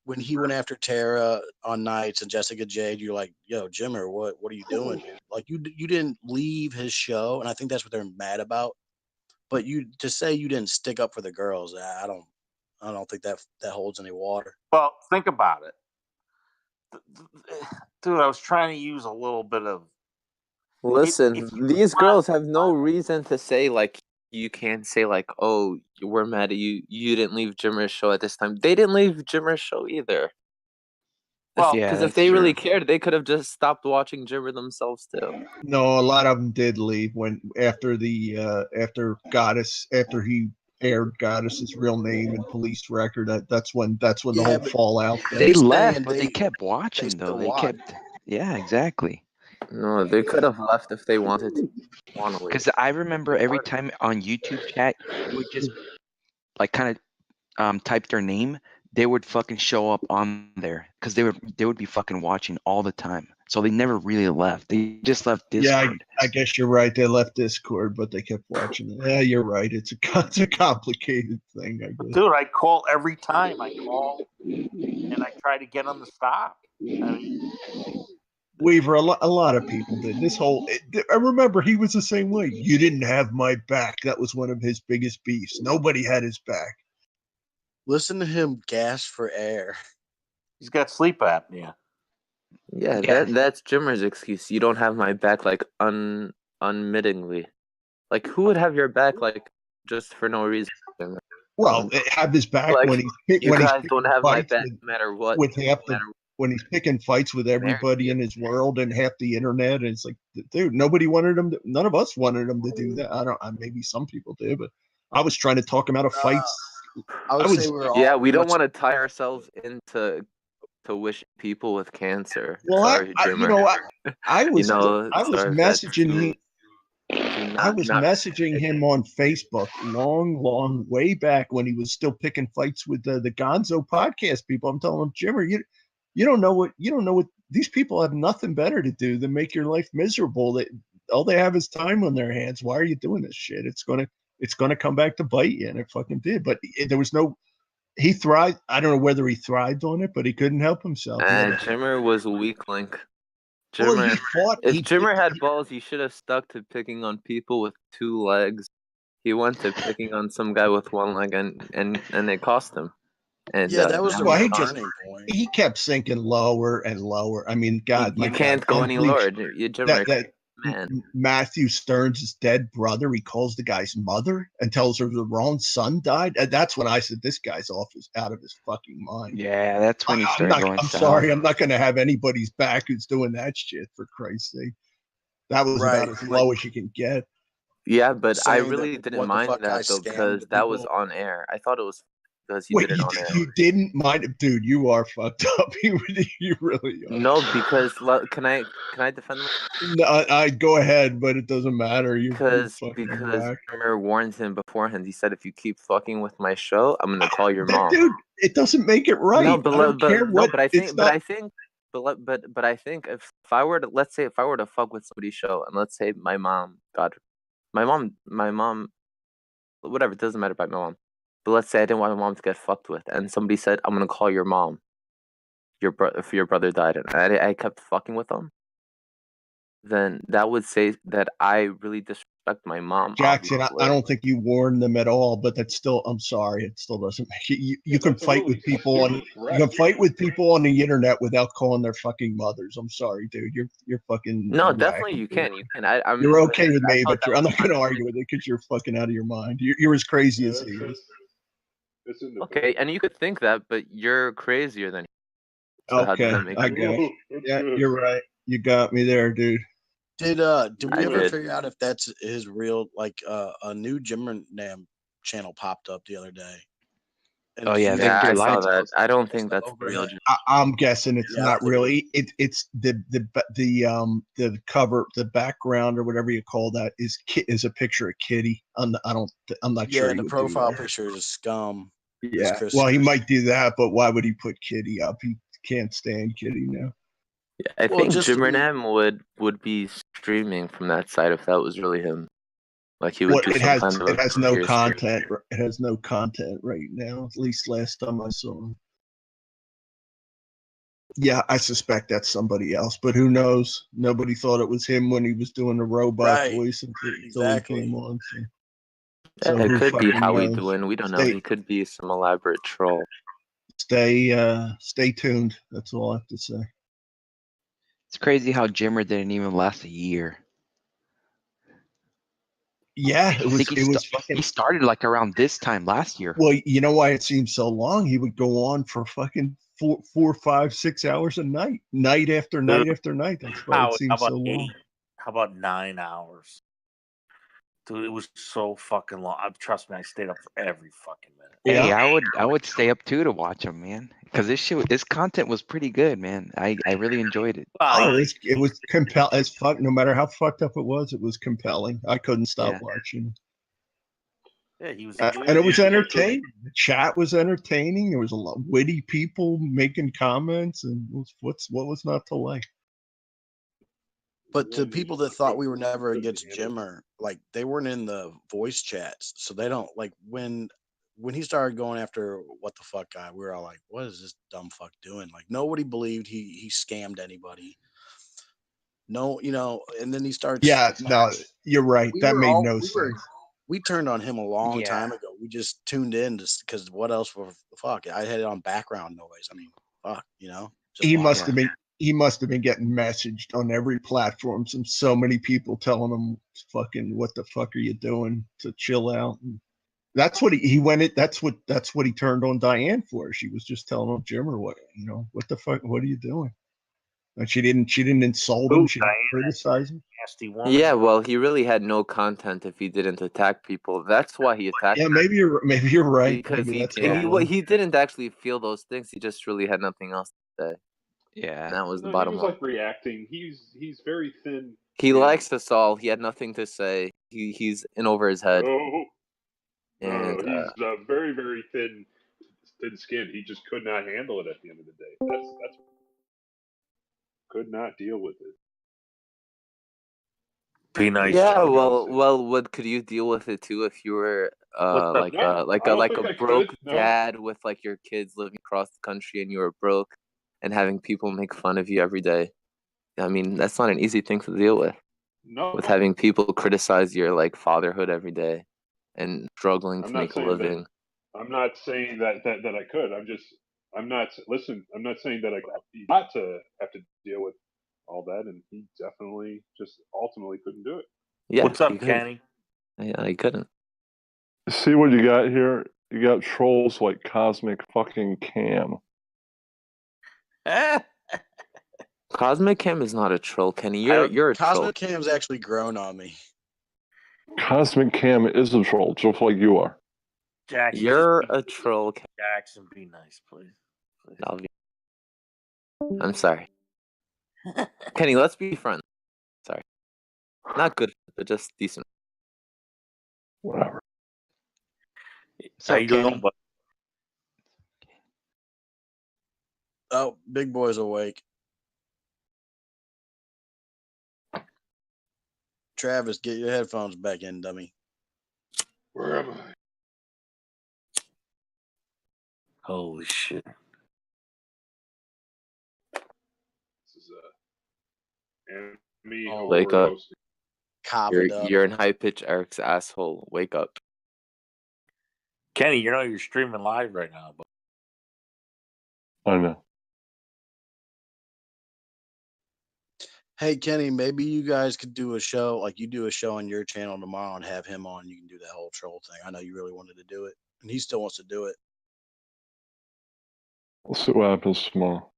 When he went after Tara on nights and Jessica Jade, you're like, "Yo, Jimmer, what are you doing, dude?" Like, you didn't leave his show, and I think that's what they're mad about. But to say you didn't stick up for the girls, I don't think that holds any water. Well, think about it, dude. I was trying to use a little bit of. Listen, these girls have no reason to say, like, you can't say, like, "Oh, we're mad at you. You didn't leave Jimmer's show at this time." They didn't leave Jimmer's show either. Well, because if they really cared, they could have just stopped watching Jimmer themselves too. No, a lot of them did leave after he aired Goddess's real name and police record. That's when the whole fallout. They left, but they kept watching though. Yeah, exactly. No, they could have left if they wanted to. Because I remember every time on YouTube chat, you would just like kind of type their name, they would fucking show up on there because they would be fucking watching all the time. So they never really left. They just left Discord. Yeah, I guess you're right. They left Discord, but they kept watching it. Yeah, you're right. It's a complicated thing, I guess. Dude, I call every time. I call and I try to get them to stop. I mean, Weaver, a lot of people did. I remember he was the same way. You didn't have my back. That was one of his biggest beefs. Nobody had his back. Listen to him gasp for air. He's got sleep apnea. Yeah, that's Jimmer's excuse. You don't have my back, like, unmittingly. Like, who would have your back, like, just for no reason? Well, have his back like, when he's you guys don't have my back no matter what. When he's picking fights with everybody in his world and half the internet, and it's like, dude, nobody wanted him. None of us wanted him to do that. Maybe some people did, but I was trying to talk him out of fights. We don't want to tie ourselves into wishing people with cancer. Well, sorry, I was messaging him on Facebook long way back when he was still picking fights with the Gonzo podcast people. I'm telling him, Jimmer, you don't know what these people have nothing better to do than make your life miserable. All they have is time on their hands. Why are you doing this shit? It's gonna come back to bite you, and it fucking did. But there was no. He thrived. I don't know whether he thrived on it, but he couldn't help himself. Jimmer was a weak link. If Jimmer had balls, he should have stuck to picking on people with 2 legs. He went to picking on some guy with 1 leg, and it cost him. And that was why he kept sinking lower and lower. I mean, God, you can't go any lower. man. Matthew Stearns' dead brother. He calls the guy's mother and tells her the wrong son died. And that's when I said this guy's out of his fucking mind. Yeah, that's when he started going I'm south. sorry, I'm not going to have anybody's back who's doing that shit, for Christ's sake. That was about as low as you can get. Yeah, but I Saying really that didn't what the mind fuck I that though scammed because that was people. on air. I thought it was because he Wait, did it on air. you didn't mind it, dude? You are fucked up. You really are. No, because can I defend him? No, I go ahead, but it doesn't matter. You're Because fucking whack. Jimmer warned him beforehand. He said, "If you keep fucking with my show, I'm gonna call your mom." Dude, it doesn't make it right. No, but I don't care no, what. but I It's think, not. but I think if I were to, let's say, if I were to fuck with somebody's show, and let's say my mom, whatever, it doesn't matter about my mom. But let's say I didn't want my mom to get fucked with, and somebody said, "I'm gonna call your mom. If your brother died," and I kept fucking with them, then that would say that I really disrespect my mom. Jackson, obviously. I don't think you warned them at all, but that's still. I'm sorry, it still doesn't make it. You can fight with people on. You can fight with people on the internet without calling their fucking mothers. I'm sorry, dude. You're fucking. No, whack. definitely you can. You can. You're okay with me, I but thought I'm that not going to argue with it because you're fucking out of your mind. You're as crazy as he is. It's in the okay, and you could think that, but you're crazier than. So how does Okay, that make I sense? guess. Yeah, you're right. You got me there, dude. Did we I ever did. figure out if that's his real a new Jimmer Nam channel popped up the other day? And Oh yeah, he's- Yeah, Victor I saw Lights. that. I don't think the that's the real. overhead. I'm guessing it's Yeah, I not think really. It's the cover, the background or whatever you call that is a picture of Kitty. I'm not Yeah, sure. and he the would do profile that. picture is scum. Yeah. Chris. Well, he might do that, but why would he put Kitty up? He can't stand Kitty now. Yeah, I Well, think just to be- Jimmernam would be streaming from that side if that was really him. Like he would Well, do it some has kind of it has no career stream. content. It has no content right now. At least last time I saw him. Yeah, I suspect that's somebody else, but who knows? Nobody thought it was him when he was doing the robot Right. voice until Exactly. he came on. Yeah, it who could be fucking Howie knows? Dwayne. We don't know. He could be some elaborate troll. Stay tuned. That's all I have to say. It's crazy how Jimmer didn't even last a year. Yeah, I think he started like around this time last year. Well, you know why it seems so long? He would go on for fucking 4, 5, 6 hours a night, night after night after night. That's why it seems so long. How about 9 hours? Dude, it was so fucking long. Trust me, I stayed up for every fucking minute. Hey, I would stay up too to watch him, man, because this content was pretty good, man. I really enjoyed it. It was compelling as fuck. No matter how fucked up it was compelling. I couldn't stop watching. Yeah, he was, and it was entertaining. The chat was entertaining. There was a lot of witty people making comments, and what was not to like? But the people that thought we were never against Jimmer, like they weren't in the voice chats, so they don't like when he started going after what the fuck guy. We were all like, "What is this dumb fuck doing?" Like nobody believed he scammed anybody. No, and then he starts. Yeah, no, you're right. That made no sense. We turned on him a long time ago. We just tuned in just because what else for fuck? I had it on background noise. I mean, fuck, He must have been getting messaged on every platform from so many people telling him, "Fucking, what the fuck are you doing? To chill out." And that's what he went it. That's what he turned on Diane for. She was just telling him, "Jimmer, what the fuck? What are you doing?" And she didn't insult him. She didn't criticize him. Yeah, well, he really had no content if he didn't attack people. That's why he attacked. Yeah, maybe you're right. Because Maybe he didn't actually feel those things. He just really had nothing else to say. Yeah, and that was the bottom line. He was like reacting. He's very thin. He likes us all. He had nothing to say. He's in over his head. And he's very, very thin skinned. He just could not handle it at the end of the day. That's could not deal with it. Be nice. Yeah, well, what could you deal with it too if you were like a broke dad with like your kids living across the country and you were broke and having people make fun of you every day? I mean, that's not an easy thing to deal with. No. With having people criticize your like fatherhood every day and struggling to make a living. I'm not saying that I could. I'm not saying that I not to have to deal with all that, and he definitely just ultimately couldn't do it. Yeah. What's up, he couldn't. Kenny? Yeah, he couldn't. See what you got here? You got trolls like Cosmic fucking Cam. Cosmic Cam is not a troll, Kenny. You're a troll. Cosmic Cam's actually grown on me. Cosmic Cam is a troll, just like you are. Jackson, You're a troll. Jackson, be nice, please. I'm sorry. Kenny, let's be friends. Sorry. Not good, but just decent. Whatever. How you doing, bud? Oh, big boy's awake. Travis, get your headphones back in, dummy. Where am I? Holy shit. This is me Wake up. Covered You're in high pitch Eric's asshole. Wake up. Kenny, you're streaming live right now, but I know. Hey, Kenny, maybe you guys could do a show, like you do a show on your channel tomorrow and have him on. You can do that whole troll thing. I know you really wanted to do it, and he still wants to do it. We'll see what happens tomorrow.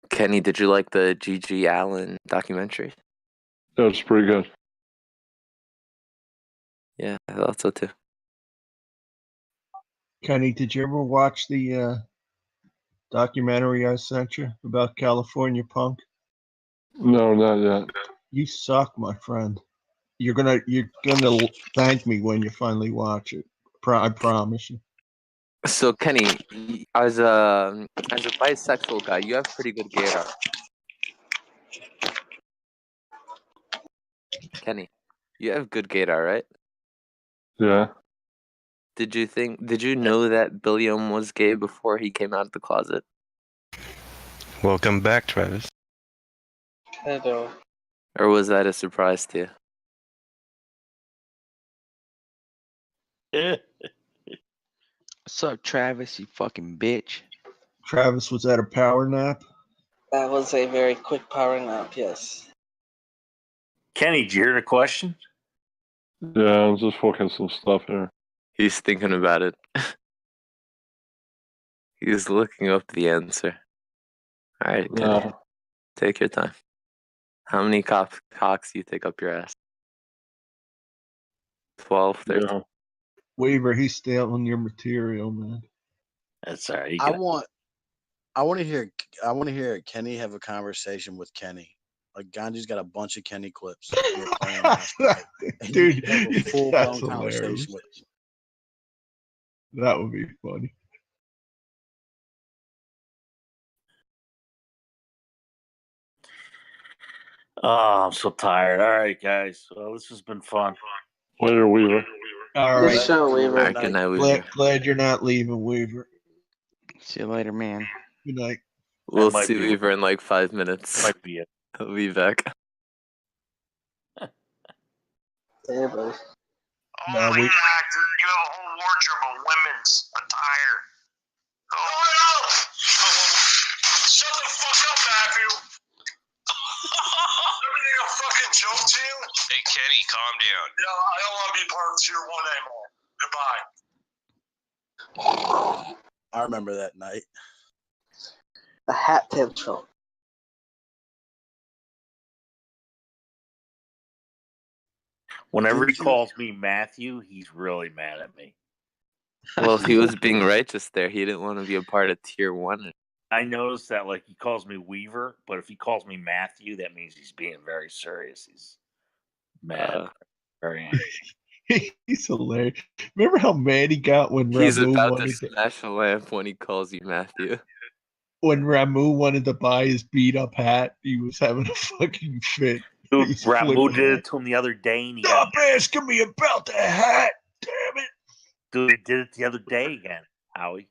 Kenny, did you like the G.G. Allen documentary? Yeah, it's pretty good. Yeah, I thought so too. Kenny, did you ever watch the documentary I sent you about California punk? No, not yet. You suck, my friend. You're gonna thank me when you finally watch it. I promise you. So Kenny, as a bisexual guy, you have pretty good gaydar. Kenny, you have good gaydar, right? Yeah. Did you know that Billiam was gay before he came out of the closet? Welcome back, Travis. Hello. Or was that a surprise to you? What's up, Travis, you fucking bitch? Travis, was that a power nap? That was a very quick power nap, yes. Kenny, did you hear the question? Yeah, I'm just fucking some stuff here. He's thinking about it. He's looking up the answer. All right, Kenny. No. Take your time. How many cocks do you take up your ass? 12, 13? Yeah. Weaver, he's stealing your material, man. That's all right. I want to hear Kenny have a conversation with Kenny. Like Gandhi's got a bunch of Kenny clips. We were playing last night. And Dude, you have a full-blown that's conversation hilarious. with him. That would be funny. Oh, I'm so tired. All right, guys. Well, this has been fun. Later, Weaver. All Good right. show, Weaver. All right, good night, Weaver. Glad you're not leaving, Weaver. See you later, man. Good night. We'll might see be- Weaver in like 5 minutes. Might be it. He'll be back. Yeah, buddy. Oh my God, dude, you have a whole wardrobe of women's attire. Oh, shut the fuck up, Matthew. Everything a fucking joke to you? Hey, Kenny, calm down. No, I don't want to be part of Tier 1 anymore. Goodbye. I remember that night. The hat tip troll. Whenever he calls me Matthew, he's really mad at me. Well, if he was being righteous there, he didn't want to be a part of Tier 1. I noticed that, like, he calls me Weaver, but if he calls me Matthew, that means he's being very serious. He's mad. Very angry. He's hilarious. Remember how mad he got when He's Ramu about to wanted smash a lamp when he calls you Matthew. when Ramu wanted to buy his beat up hat? He was having a fucking fit. Dude, He's Ramu flipping did out. it to him the other day, and he Stop asking me about the hat, damn it! Dude, he did it the other day again, Howie.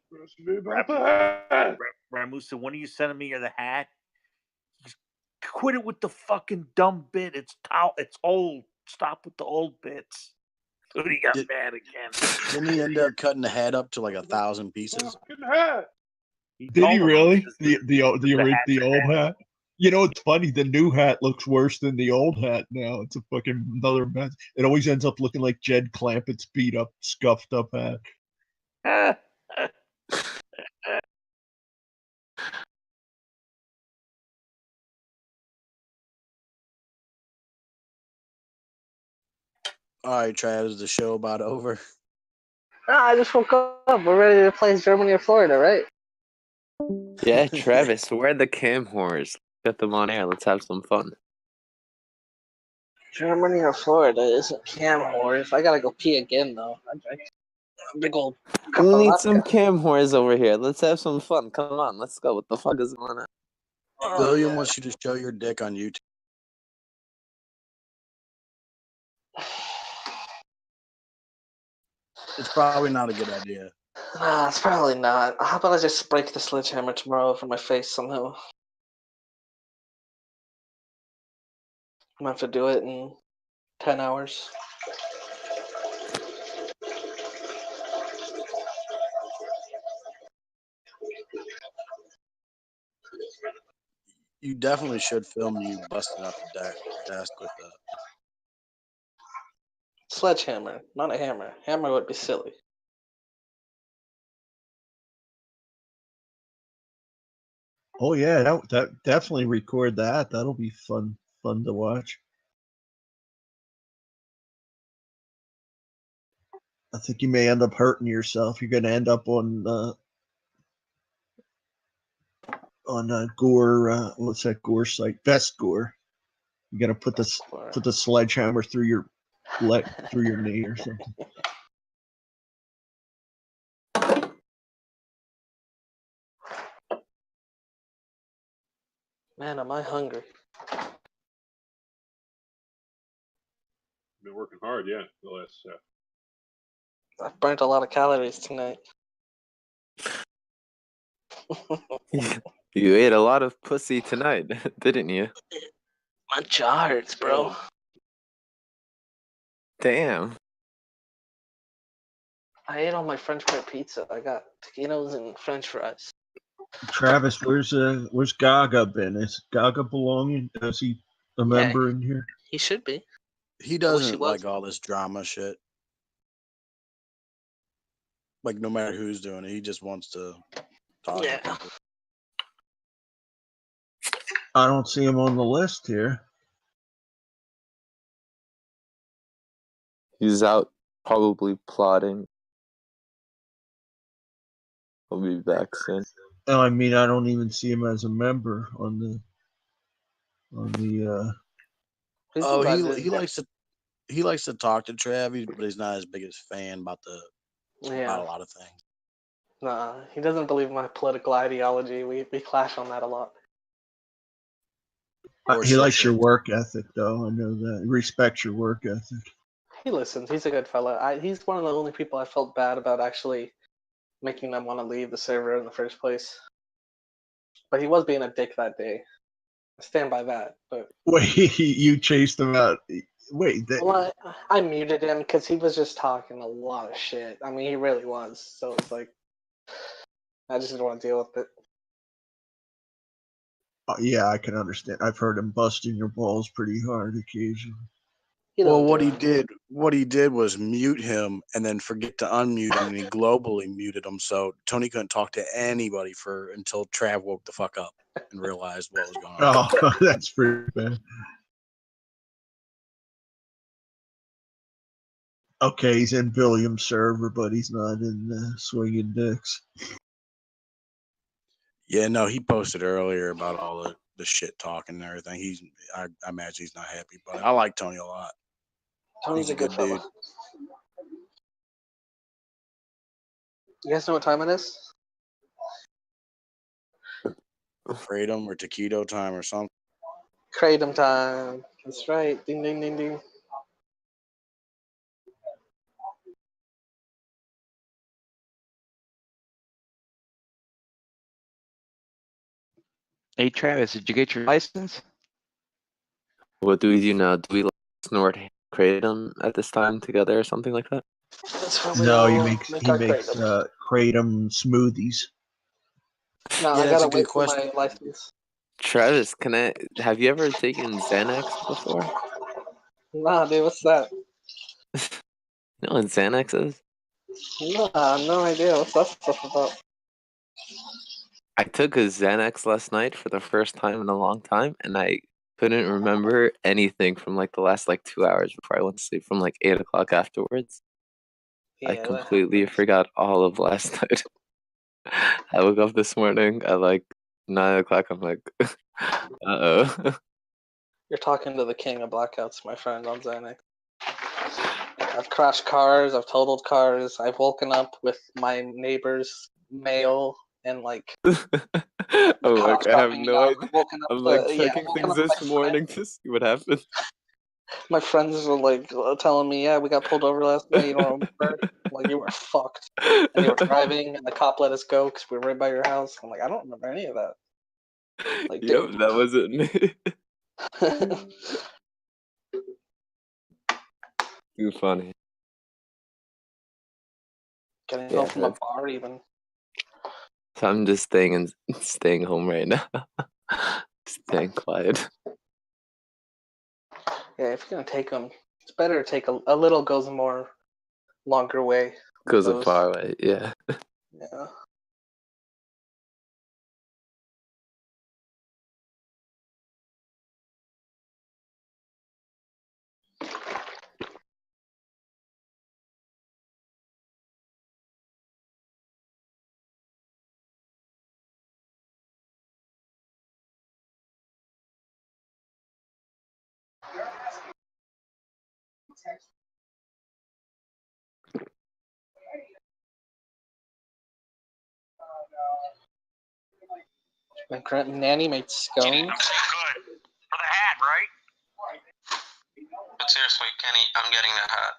Ramu said, "When are you sending me the hat?" Just quit it with the fucking dumb bit. It's old. Stop with the old bits. Dude, he got mad again. Didn't he end up cutting the hat up to like 1,000 pieces? Did he really? The old hat? You know, it's funny. The new hat looks worse than the old hat now. It's a fucking another mess. It always ends up looking like Jed Clampett's beat up, scuffed up hat. All right, Travis, is the show about over? I just woke up. We're ready to play Germany or Florida, right? Yeah, Travis, where are the cam whores? Get them on air. Let's have some fun. Germany or Florida isn't cam whores. I gotta go pee again, though. I drank a big old cup We of need some vodka. cam whores over here. Let's have some fun. Come on, let's go. What the fuck is going on? William wants you to show your dick on YouTube. It's probably not a good idea. Nah, it's probably not. How about I just break the sledgehammer tomorrow over my face somehow? I'm gonna have to do it in 10 hours. You definitely should film you busting up the desk with the. Sledgehammer, not a hammer. Hammer would be silly. Oh yeah, that definitely record that. That'll be fun to watch. I think you may end up hurting yourself. You're gonna end up on Gore. What's that Gore site? Best Gore. You gotta put the sledgehammer through your leg, through your knee or something. Man, am I hungry. Been working hard, yeah, the last. I've burnt a lot of calories tonight. You ate a lot of pussy tonight, didn't you? My jaw hurts, bro. Damn. I ate all my French fry pizza. I got taquitos and French fries. Travis, where's Gaga been? Is Gaga belonging? Is he a member in here? He should be. He doesn't like all this drama shit. Like no matter who's doing it, he just wants to talk to people. I don't see him on the list here. He's out probably plotting. He'll be back soon. Oh, I mean, I don't even see him as a member on the. Oh, he likes to talk to Travis, but he's not as big as fan about about a lot of things. Nah, he doesn't believe my political ideology. We clash on that a lot. He likes your work ethic, though. I know that. He respects your work ethic. He listens. He's a good fella. He's one of the only people I felt bad about actually making them want to leave the server in the first place. But he was being a dick that day. I stand by that. But wait, you chased him out. Wait, well, I muted him because he was just talking a lot of shit. I mean, he really was. So it's like, I just didn't want to deal with it. Yeah, I can understand. I've heard him busting your balls pretty hard occasionally. Well, what he did was mute him and then forget to unmute him, and he globally muted him, so Tony couldn't talk to anybody until Trav woke the fuck up and realized what was going on. Oh, that's pretty bad. Okay, he's in Billiam's server, but he's not in Swinging Dicks. Yeah, no, he posted earlier about all the shit talking and everything. I imagine he's not happy, but I like Tony a lot. Tony's a good dude. You guys know what time it is? Kratom or taquito time or something. Kratom time. That's right. Ding, ding, ding, ding. Hey Travis, did you get your license? What do we do now? Do we snort kratom at this time together or something like that? No, he makes kratom smoothies. No, I gotta wait for my license. Travis, have you ever taken Xanax before? Nah, dude, what's that? You know what Xanax is? Nah, no idea. What's that stuff about? I took a Xanax last night for the first time in a long time, and I couldn't remember anything from like the last 2 hours before I went to sleep from 8 o'clock afterwards. I Yeah, completely forgot all of last night. I woke up this morning at 9 o'clock. I'm like, uh-oh. you're talking to the king of blackouts, my friend, on Xanax. I've crashed cars, I've totaled cars, I've woken up with my neighbor's mail and I have no idea. I'm checking woken things up this morning to see what happened. my friends were telling me, yeah, we got pulled over last night, you don't remember? You were fucked. And you were driving and the cop let us go because we were right by your house. I'm like, I don't remember any of that. Yep, that wasn't me. Too funny. Getting Yeah, home from a bar even. So I'm just staying home right now. Staying quiet. Yeah, if you're gonna take them, it's better to take a little goes more longer way. Goes a far way, yeah. Yeah. My nanny made scones. Good. For the hat, right? But seriously, Kenny, I'm getting that hat.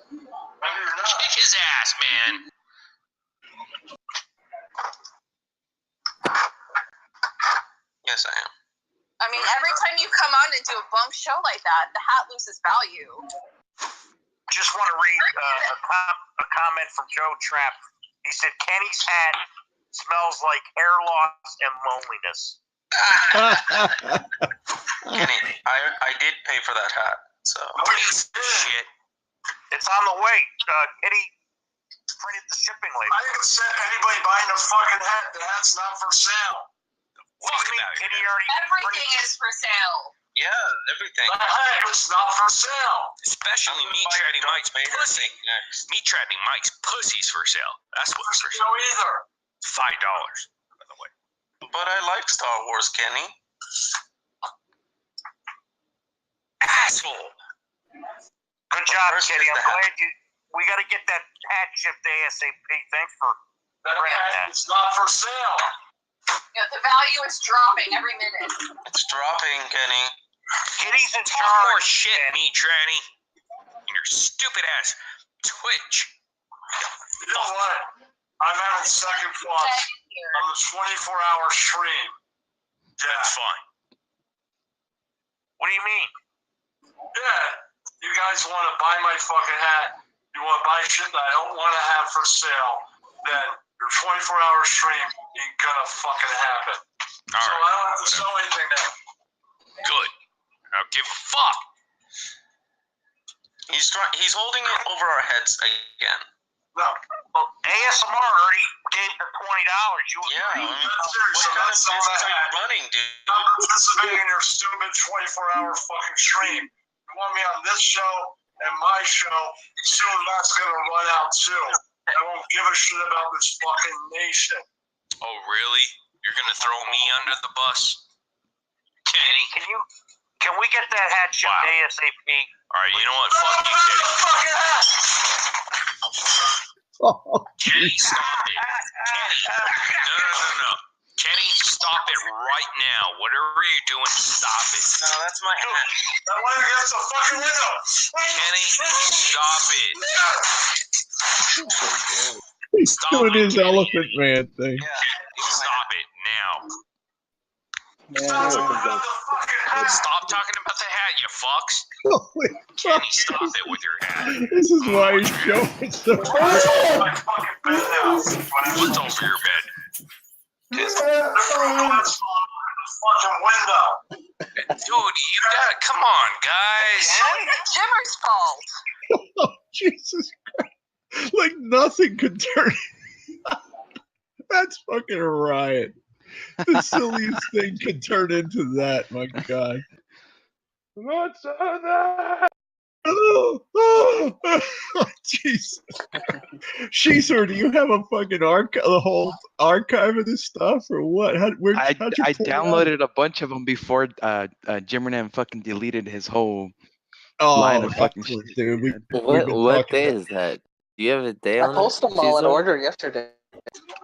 Kick his ass, man. Yes, I am. I mean, every time you come on and do a bunk show like that, the hat loses value. Just want to read a comment from Joe Trapp. He said, Kenny's hat smells like hair loss and loneliness. Kenny, I did pay for that hat, so. Piece of shit. It's on the way. Kenny printed the shipping label. I didn't send anybody buying the fucking hat. The hat's not for sale. What do you mean? Kenny already Everything is for sale. Yeah, everything. The hat is not for sale. Especially Meat Trading Mike's pussy. Meat Trading Mike's pussy's for sale. That's what's for sale. No either. $5, by the way. But I like Star Wars, Kenny. Asshole. Good job, Kenny. I'm glad we got to get that hat shipped ASAP. Thanks for printing that. It's not for sale. You know, the value is dropping every minute. It's dropping, Kenny. Kenny's in Talk charge. more shit, Meat Trading. And your stupid ass Twitch. You know what? I'm having second thoughts on the 24-hour stream. Yeah. That's fine. What do you mean? Yeah. You guys want to buy my fucking hat. You want to buy shit that I don't want to have for sale. Then your 24-hour stream ain't gonna fucking happen. So I don't have to sell anything now. Good. I don't give a fuck. He's holding it over our heads again. No. Well, ASMR already gave the $20. Yeah. What kind of business are you running, dude? I'm participating in your stupid 24-hour fucking stream. You want me on this show and my show? Soon that's gonna run out too. I won't give a shit about this fucking nation. Oh, really? You're gonna throw me under the bus? Kenny, can we get that hat shipped ASAP? Alright, you know what? Fuck you, Kenny. Fucking hat! Kenny, stop it. Kenny. No. Kenny, stop it right now. Whatever you're doing, stop it. No, that's my hat. That one against the fucking window. Kenny, stop it. He's doing his Elephant Man thing. Stop it now. Yeah. Stop talking about the hat, you fucks. Holy Kenny, stop it with your hat. This is why he's showing so What's over your bed? fucking window. Dude, you got come on, guys. Jimmer's fault. Oh, Jesus Christ. Like nothing could turn. That's fucking a riot. The silliest thing could turn into that. My God. What's that? Oh, Jesus. Sheezer, do you have a fucking archive, the whole archive of this stuff, or what? How'd you I pull it out? downloaded a bunch of them before Jimmerman fucking deleted his whole line Oh, of fucking excellent, shit. dude. We've What been what talking day about. is that? Do you have a day I on it? posted them all in Caesar? order yesterday.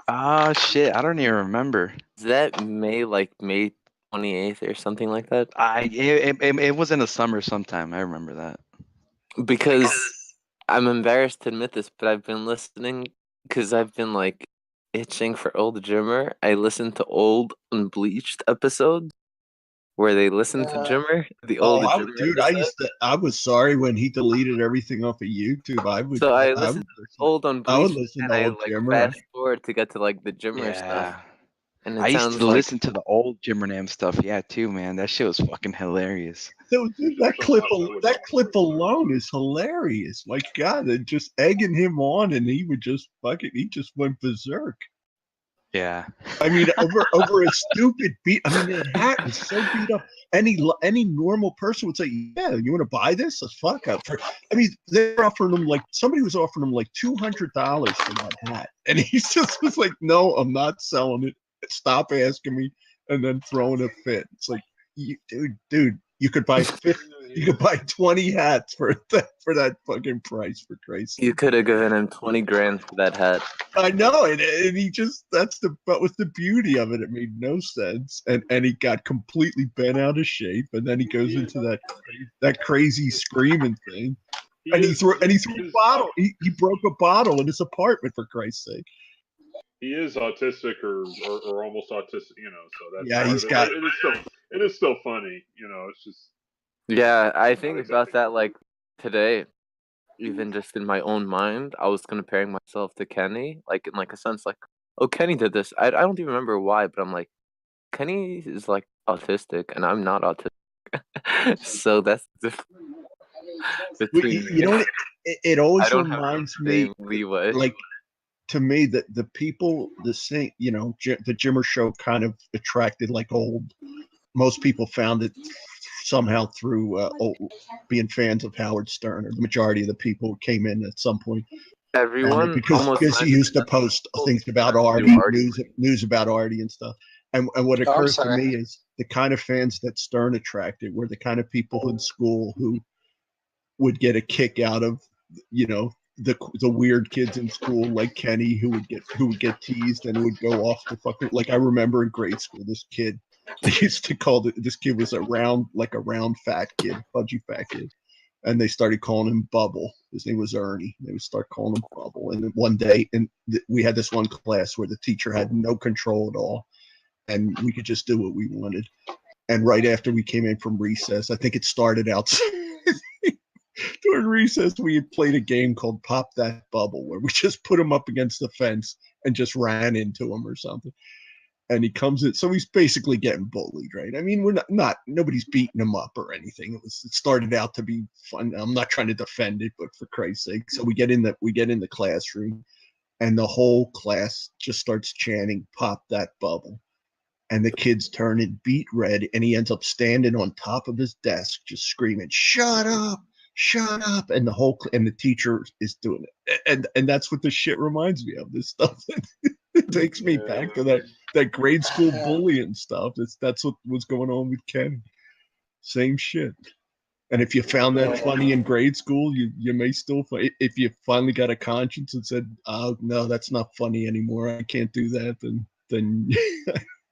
Oh shit, I don't even remember. Is that May 28th or something like that? It was in the summer sometime. I remember that. Because I'm embarrassed to admit this, but I've been listening because I've been like itching for old Jimmer. I listened to old Unbleached episodes where they listen to Jimmer, the old Jimmer Dude, episode. I was sorry when he deleted everything off of YouTube. So I I would listened to old I would Unbleached listen and to I old like Jimmer. fast forward to get to like the Jimmer stuff. Yeah. And I it used sounds to like listen to the old Jimmernam stuff, yeah, too, man. That shit was fucking hilarious. Dude, that clip alone is hilarious. My God, and just egging him on, and he would just he just went berserk. Yeah. I mean, over a stupid beat. I mean, that hat is so beat up. Any normal person would say, "Yeah, you want to buy this? Let's fuck up." I mean, they're offering him somebody was offering him like $200 for that hat, and he just was like, "No, I'm not selling it. Stop asking me," and then throwing a fit. It's like, dude, you could buy 20 hats for that fucking price, for Christ's sake. you could have given him 20 grand for that hat. I know, and he just that was the beauty of it. It made no sense, and he got completely bent out of shape, and then he goes into that crazy screaming thing, and he threw a bottle. He broke a bottle in his apartment, for Christ's sake. He is autistic or almost autistic, so that's Yeah, part he's of it. got. It is still funny, it's just. Yeah, I think about that like today, even just in my own mind, I was comparing myself to Kenny, like in like a sense, like, oh, Kenny did this. I don't even remember why, but I'm like, Kenny is like autistic, and I'm not autistic, so that's between me. You know what? It always I don't have reminds the me, same leeway. like, to me, that the people, the Jimmer show kind of attracted like old. Most people found it somehow through being fans of Howard Stern, or the majority of the people came in at some point. Everyone, because he used to post things about Artie, news about Artie and stuff. And what occurs to me is the kind of fans that Stern attracted were the kind of people in school who would get a kick out of, the weird kids in school, like Kenny, who would get teased and would go off the fucking. Like, I remember in grade school, this kid, they used to call this kid was a round fat kid, pudgy fat kid, and they started calling him Bubble. His name was Ernie. They would start calling him Bubble. And then one day, we had this one class where the teacher had no control at all, and we could just do what we wanted. And right after we came in from recess, I think it started out. During recess, we had played a game called Pop That Bubble, where we just put him up against the fence and just ran into him or something. And he comes in, so he's basically getting bullied, right? I mean, we're not nobody's beating him up or anything. It started out to be fun. I'm not trying to defend it, but for Christ's sake, so we get in the classroom, and the whole class just starts chanting "Pop That Bubble," and the kids turn it beet red, and he ends up standing on top of his desk, just screaming, "Shut up! Shut up!" And the teacher is doing it, and that's what this shit reminds me of. This stuff it takes me back to that grade school bullying stuff. That's what was going on with Kenny. Same shit. And if you found that funny in grade school, you may still if you finally got a conscience and said, "Oh no, that's not funny anymore. I can't do that," then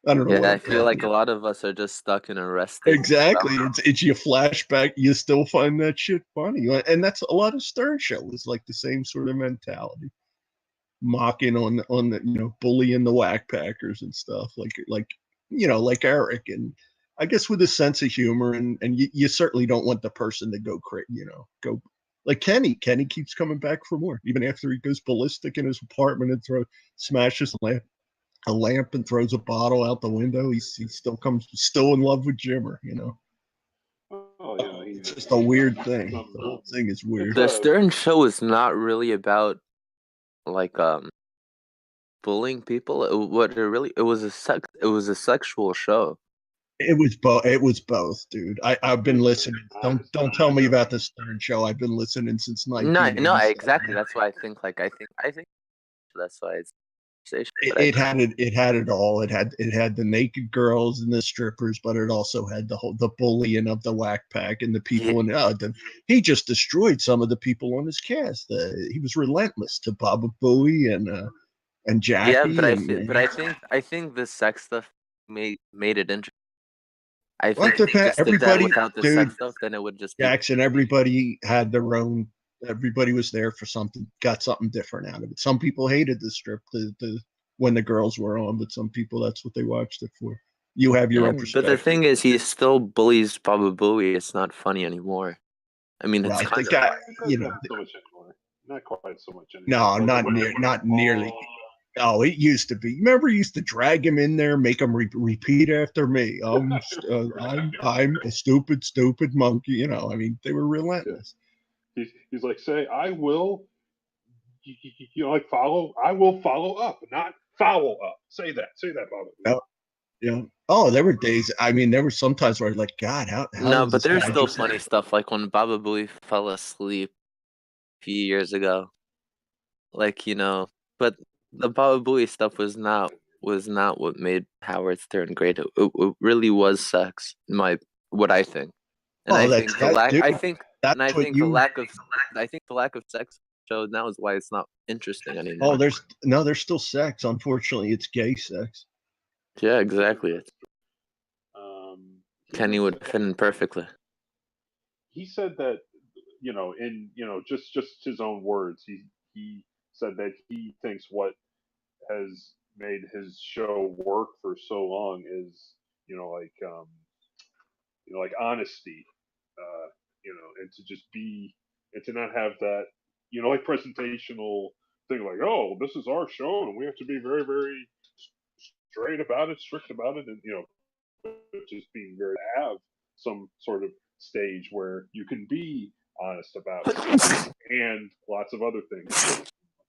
I don't know. Yeah, I feel like a lot of us are just stuck in a rest state. Exactly. It's your flashback. You still find that shit funny. And that's a lot of Stern show is like the same sort of mentality. Mocking on the, bullying the whack packers and stuff like Eric, and I guess with a sense of humor, and you certainly don't want the person to go crazy, go like Kenny. Kenny keeps coming back for more, even after he goes ballistic in his apartment and smashes a lamp and throws a bottle out the window. He still still in love with Jimmer. Oh, It's just a weird thing. The whole thing is weird. The Stern Show is not really about like bullying people. It was a sexual show. It was both. It was both, dude. I've been listening. Don't tell me about the Stern Show. I've been listening since 1987. No, exactly. That's why I think that's why it's It had it all. It had the naked girls and the strippers, but it also had the bullying of the whack pack and the people. And he just destroyed some of the people on his cast. He was relentless to Baba Booey and Jackie. Yeah, but I think the sex stuff made it interesting. I think if they just did that without the sex stuff, then it would just be Jackson. Everybody had their own. Everybody was there for something. Got something different out of it. Some people hated the strip when the girls were on, but some people that's what they watched it for. You have your own perspective. But the thing is, he still bullies Baba Booey. It's not funny anymore. I mean, it's kind of not quite so much anymore. No, not nearly. Oh, it used to be. Remember, he used to drag him in there, make him repeat after me. I'm a stupid monkey. I mean, they were relentless. He's like, say, I will. Like follow. I will follow up, not follow up. Say that, Baba. Yeah. Oh, there were days. I mean, there were some times where I was like, God, how no, but there's still funny stuff. Like when Baba Booey fell asleep a few years ago. But the Baba Booey stuff was not what made Howard Stern great. It really was sex, what I think. And I think the lack of sex show now is why it's not interesting anymore. Oh, there's still sex. Unfortunately, it's gay sex. Yeah, exactly. Kenny would fit in perfectly. He said that, in just his own words, he said that he thinks what has made his show work for so long is, like honesty, and to just be, and to not have that, like presentational thing, like, oh, this is our show and we have to be very, very straight about it, strict about it, and just being very, have some sort of stage where you can be honest about it and lots of other things.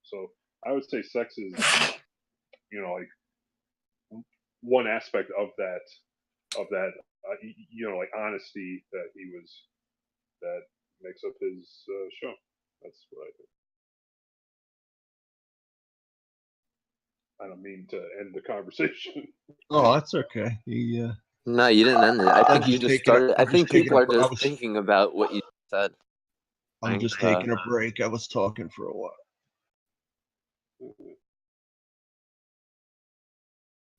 So I would say sex is, like one aspect of that, like honesty that makes up his show. That's what I think. I don't mean to end the conversation. Oh, that's okay. No, you didn't end it. I think you just started. I think people are just thinking about what you said. I'm just taking a break. I was talking for a while.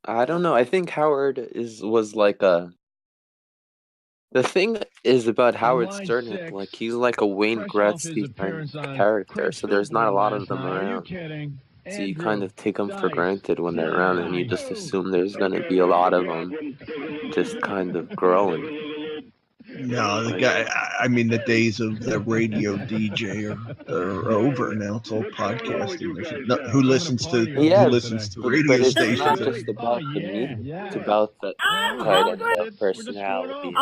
I don't know. I think Howard was like a. The thing is about Howard Stern, like he's like a Wayne Gretzky kind of character, so there's not a lot of them around. So you kind of take them for granted when they're around, and you just assume there's going to be a lot of them just kind of growing. No, the guy. I mean, the days of the radio DJ are over now. It's all podcasting. Who listens to radio stations? It's not just about the medium. It's about the kind of the personality.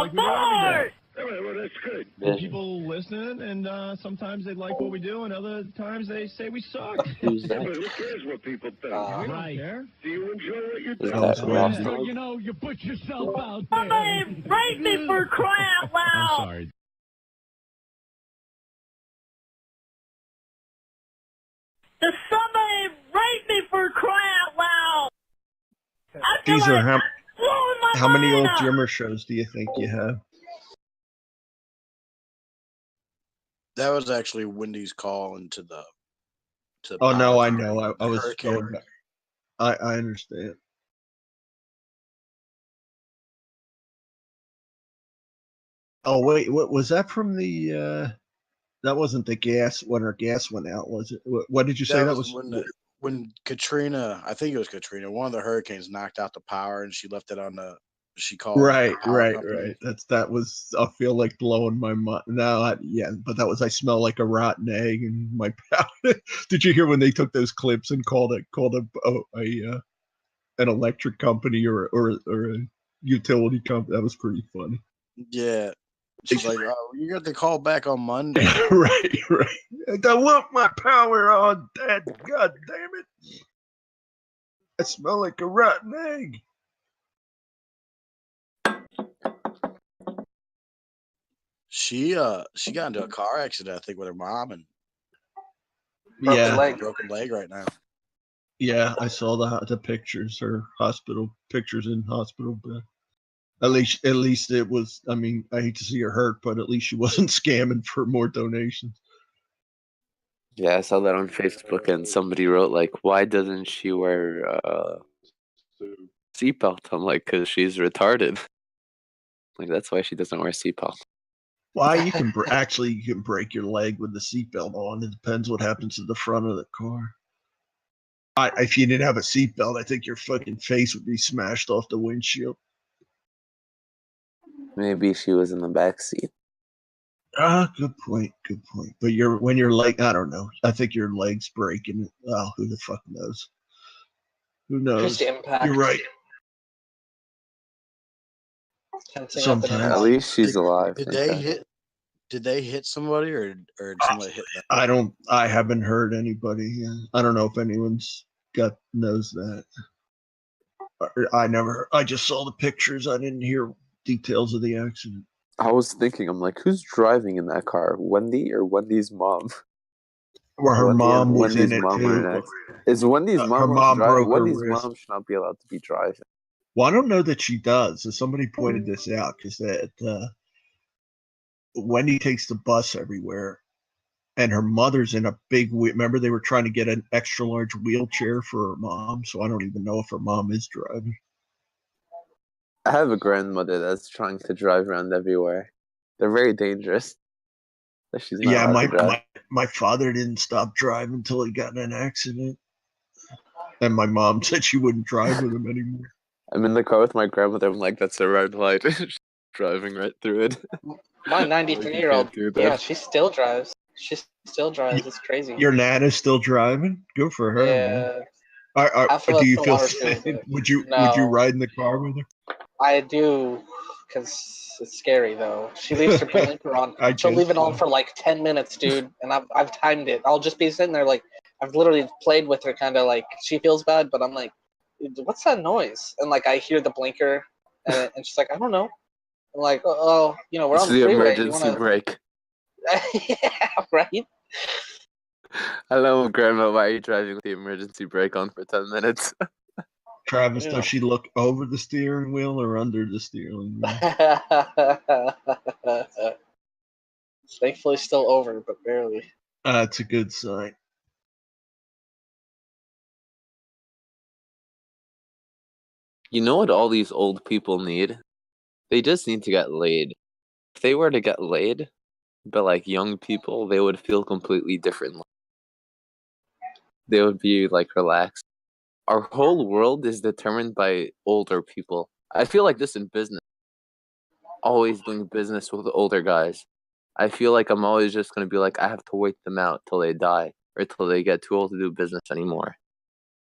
Well, that's good. Yeah. People listen, and sometimes they like what we do, and other times they say we suck. Who's that? Who cares what people think? Right. Do you enjoy what you're doing? Well, you put yourself out there. Somebody rape me for crying out loud. I'm sorry. Does somebody rape me for crying out loud? These are how many old Jimmer shows do you think you have? That was actually Wendy's call into the. Oh no, I know. I was going back. I understand. Oh wait, what was that from the? That wasn't the gas when our gas went out, was it? What did you say? That was when Katrina. I think it was Katrina. One of the hurricanes knocked out the power, and she left it on the. She called right. That was. I feel like blowing my mind. No, but that was. I smell like a rotten egg in my palate. Did you hear when they took those clips and called a an electric company or a utility company. That was pretty funny. Yeah. She's like, oh, you got the call back on Monday. right. I don't want my power on, Dad. God damn it. I smell like a rotten egg. She got into a car accident, I think, with her mom, and broken leg right now. Yeah, I saw the pictures, her hospital pictures in hospital bed. At least it was. I mean, I hate to see her hurt, but at least she wasn't scamming for more donations. Yeah, I saw that on Facebook, and somebody wrote like, "Why doesn't she wear seatbelt?" I'm like, "Cause she's retarded." Like that's why she doesn't wear seatbelt. Why you can actually you can break your leg with the seatbelt on. It depends what happens to the front of the car. If you didn't have a seatbelt, I think your fucking face would be smashed off the windshield. Maybe she was in the back seat. Good point. But when your leg, I don't know. I think your leg's breaking. Oh, who the fuck knows? Who knows? Just impact. You're right. Sometimes. At least she's alive. Did they hit somebody or did somebody hit them? I haven't heard anybody. I don't know if anyone's knows that. I just saw the pictures. I didn't hear details of the accident. I was thinking, I'm like, who's driving in that car? Wendy or Wendy's mom? Or her mom was in it too. Is Wendy's mom? Her mom broke her Wendy's wrist. mom should not be allowed to be driving. Well, I don't know that she does. So somebody pointed this out because that Wendy takes the bus everywhere, and her mother's in a big. Remember, they were trying to get an extra large wheelchair for her mom. So I don't even know if her mom is driving. I have a grandmother that's trying to drive around everywhere. They're very dangerous. She's not allowed to drive. My father didn't stop driving until he got in an accident, and my mom said she wouldn't drive with him anymore. I'm in the car with my grandmother. I'm like, that's a red light. Driving right through it. My 93-year-old, yeah, she still drives. She still drives. It's crazy. Your Nana's still driving? Good for her. Yeah. Man. Do you feel sad? Would you ride in the car with her? I do, because it's scary though. She leaves her blinker on. She'll leave it on for like 10 minutes, dude, and I've timed it. I'll just be sitting there like I've literally played with her, kind of like she feels bad, but I'm like, what's that noise? And like I hear the blinker, and she's like, I don't know. I'm like, oh, we're on the freeway. Emergency brake. Yeah, right. Hello, Grandma. Why are you driving with the emergency brake on for 10 minutes? Travis, does she look over the steering wheel or under the steering wheel? Thankfully, still over, but barely. That's a good sign. You know what all these old people need? They just need to get laid. If they were to get laid, but like young people, they would feel completely differently. They would be like relaxed. Our whole world is determined by older people. I feel like this in business. Always doing business with older guys. I feel like I'm always just going to be like, I have to wait them out till they die or till they get too old to do business anymore.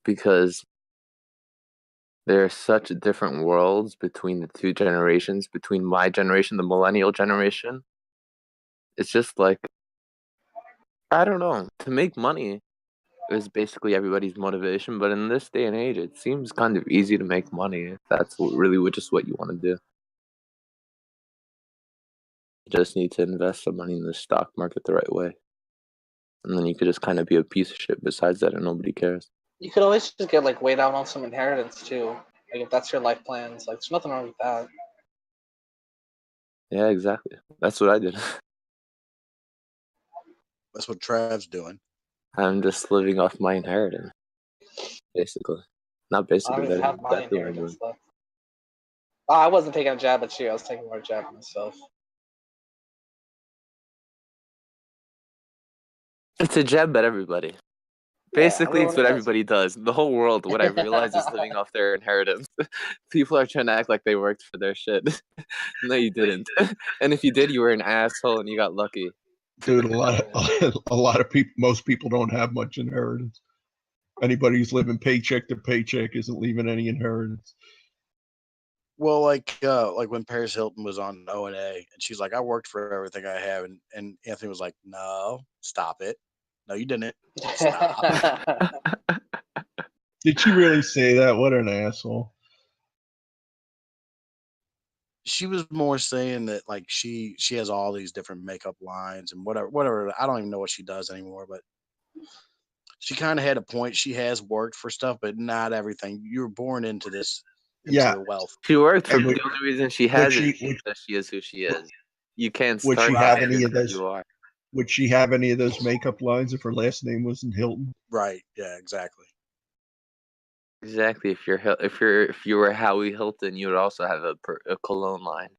Because there are such different worlds between the two generations, between my generation, the millennial generation. It's just like, I don't know, to make money is basically everybody's motivation, but in this day and age, it seems kind of easy to make money if that's really just what you want to do. You just need to invest some money in the stock market the right way. And then you could just kind of be a piece of shit besides that and nobody cares. You could always just get like weighed out on some inheritance too. Like if that's your life plans, like there's nothing wrong with that. Yeah, exactly. That's what I did. That's what Trav's doing. I'm just living off my inheritance, basically. Not basically. I don't even have my inheritance left. Oh, I wasn't taking a jab at you. I was taking more jab at myself. It's a jab at everybody. Basically, it's what everybody does. The whole world, what I realize, is living off their inheritance. People are trying to act like they worked for their shit. No, you didn't. And if you did, you were an asshole and you got lucky. Dude, a lot of people, most people don't have much inheritance. Anybody who's living paycheck to paycheck isn't leaving any inheritance. Well, like when Paris Hilton was on O&A, and she's like, "I worked for everything I have," and Anthony was like, "No, stop it. No, you didn't. Stop." Did she really say that? What an asshole. She was more saying that like she has all these different makeup lines and whatever. I don't even know what she does anymore, but she kind of had a point. She has worked for stuff, but not everything. You were born into this, into the wealth. She worked for And the only reason she has it is because she is who she is. You can't Would start she have out any of because those? you are. Would she have any of those makeup lines if her last name wasn't Hilton? Right. Yeah. Exactly. Exactly. If you were Howie Hilton, you would also have a cologne line,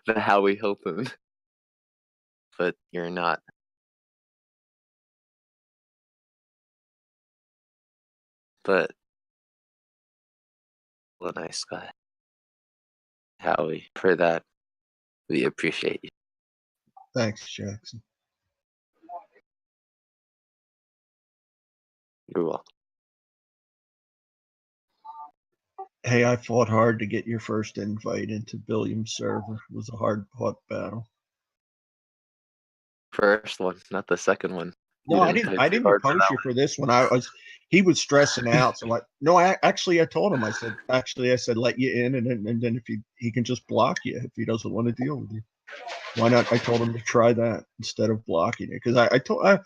the Howie Hilton. But you're not. But what a nice guy, Howie. For that, we appreciate you. Thanks, Jackson. You're welcome. Hey, I fought hard to get your first invite into Billiam's server. It was a hard-fought battle. First one, not the second one. No, I didn't. I didn't oppose you for this one. He was stressing out. So I told him. I said, let you in, and then if he can just block you if he doesn't want to deal with you. Why not? I told him to try that instead of blocking it because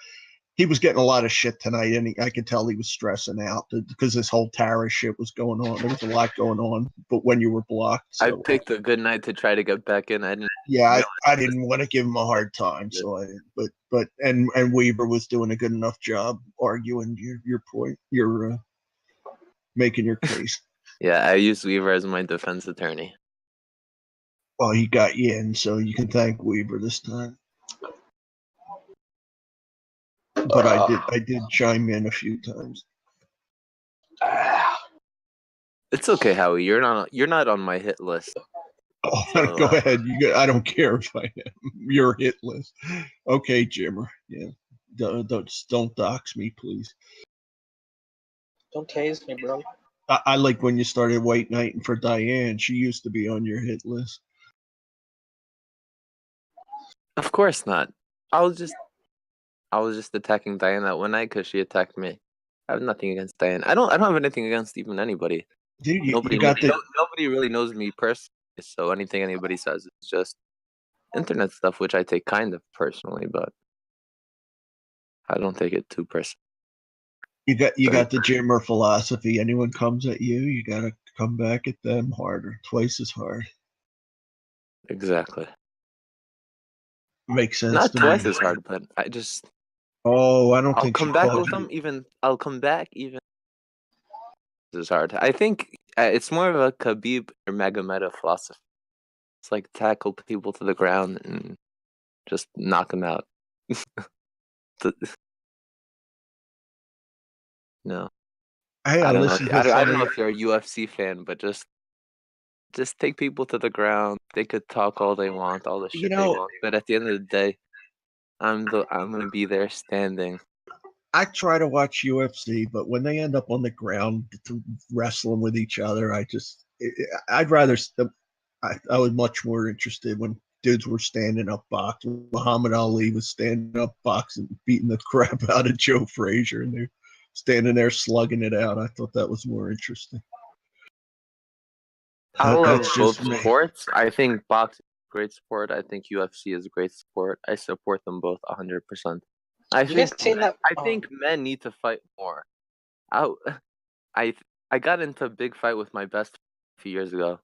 he was getting a lot of shit tonight, and I could tell he was stressing out because this whole Tara shit was going on. There was a lot going on, but when you were blocked, I picked a good night to try to get back in. I didn't. Yeah, I didn't want to give him a hard time, so I didn't. But Weaver was doing a good enough job arguing your point. You're making your case. Yeah, I used Weaver as my defense attorney. Well, he got you in, so you can thank Weaver this time. But I did chime in a few times. It's okay, Howie. You're not on my hit list. Oh, so, go ahead. I don't care if I am. Your hit list. Okay, Jimmer. Yeah. Don't dox me, please. Don't tase me, bro. I like when you started white knighting for Diane. She used to be on your hit list. Of course not. I was just attacking Diane that one night because she attacked me. I have nothing against Diane. I don't have anything against even anybody. Dude, nobody really knows me personally, so anything anybody says is just internet stuff, which I take kind of personally, but I don't take it too personally. You got the Jimmer philosophy. Anyone comes at you, you gotta come back at them harder, twice as hard. Exactly. Makes sense. Not to twice me. as hard, but I just. Oh, I don't I'll think come back with them. I'll come back even. This is hard. I think it's more of a Khabib or Magomedov philosophy. It's like tackle people to the ground and just knock them out. No. Hey, I don't know if you're a UFC fan, but just take people to the ground. They could talk all they want, all the shit they want, but at the end of the day, I'm gonna be there standing. I try to watch UFC, but when they end up on the ground wrestling with each other, I'd rather. I was much more interested when dudes were standing up boxing. Muhammad Ali was standing up boxing, beating the crap out of Joe Frazier, and they're standing there slugging it out. I thought that was more interesting. I love both sports. I think boxing is a great sport. I think UFC is a great sport. I support them both 100%. I think men need to fight more. I got into a big fight with my best friend a few years ago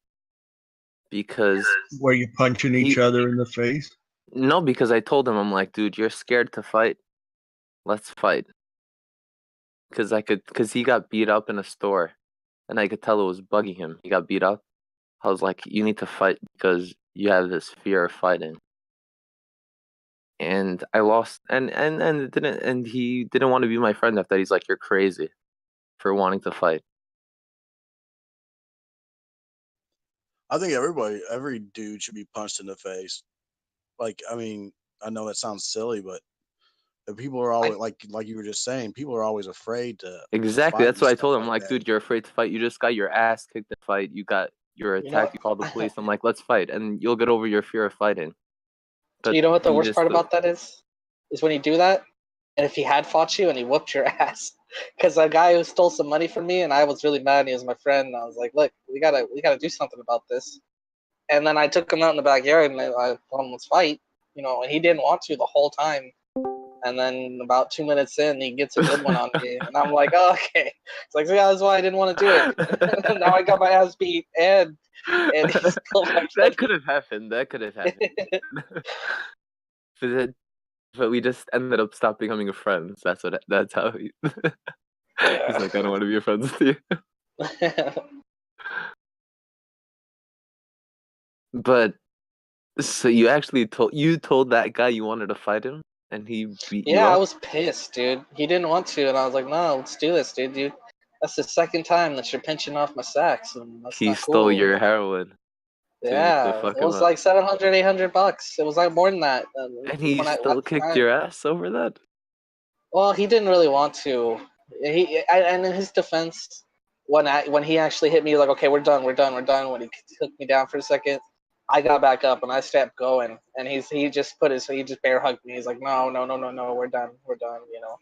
because were you punching each other in the face? No, because I told him, I'm like, dude, you're scared to fight. Let's fight. Because he got beat up in a store, and I could tell it was bugging him. He got beat up. I was like, you need to fight because you have this fear of fighting. And I lost, and he didn't want to be my friend after that. He's like, you're crazy for wanting to fight. I think every dude should be punched in the face. Like, I mean, I know that sounds silly, but And people are always like you were just saying. People are always afraid to Exactly. fight That's and what I stuff told him. I'm like like, that. dude, you're afraid to fight. You just got your ass kicked to fight. You were You know attacked. You called the police. I'm like, let's fight, and you'll get over your fear of fighting. But you know what the he worst just part about that is? Is when you do that, and if he had fought you and he whooped your ass. Because a guy who stole some money from me, and I was really mad, and he was my friend, and I was like, look, we gotta do something about this. And then I took him out in the backyard, and I told him, let's fight. You know, and he didn't want to the whole time. And then about 2 minutes in, he gets a good one on me, and I'm like, oh, okay. It's like, yeah, that's why I didn't want to do it. Now I got my ass beat, and he stole my that money. could have happened. That could have happened. But we just ended up stop becoming friends. That's how he. He's like, I don't want to be friends with you. But so you actually told that guy you wanted to fight him, and he beat you Yeah, I up? was pissed, dude. He didn't want to, and I was like, no, let's do this, dude. That's the second time that you're pinching off my sacks, and that's He not stole cool. your heroin to Yeah, fuck it him was up. like $700, $800. It was like more than that. And he At still the kicked time. your ass over that? Well, he didn't really want to. And in his defense, when he actually hit me, like, okay, we're done. When he took me down for a second, I got back up and I stepped going, and he just bear hugged me. He's like, no, we're done. You know.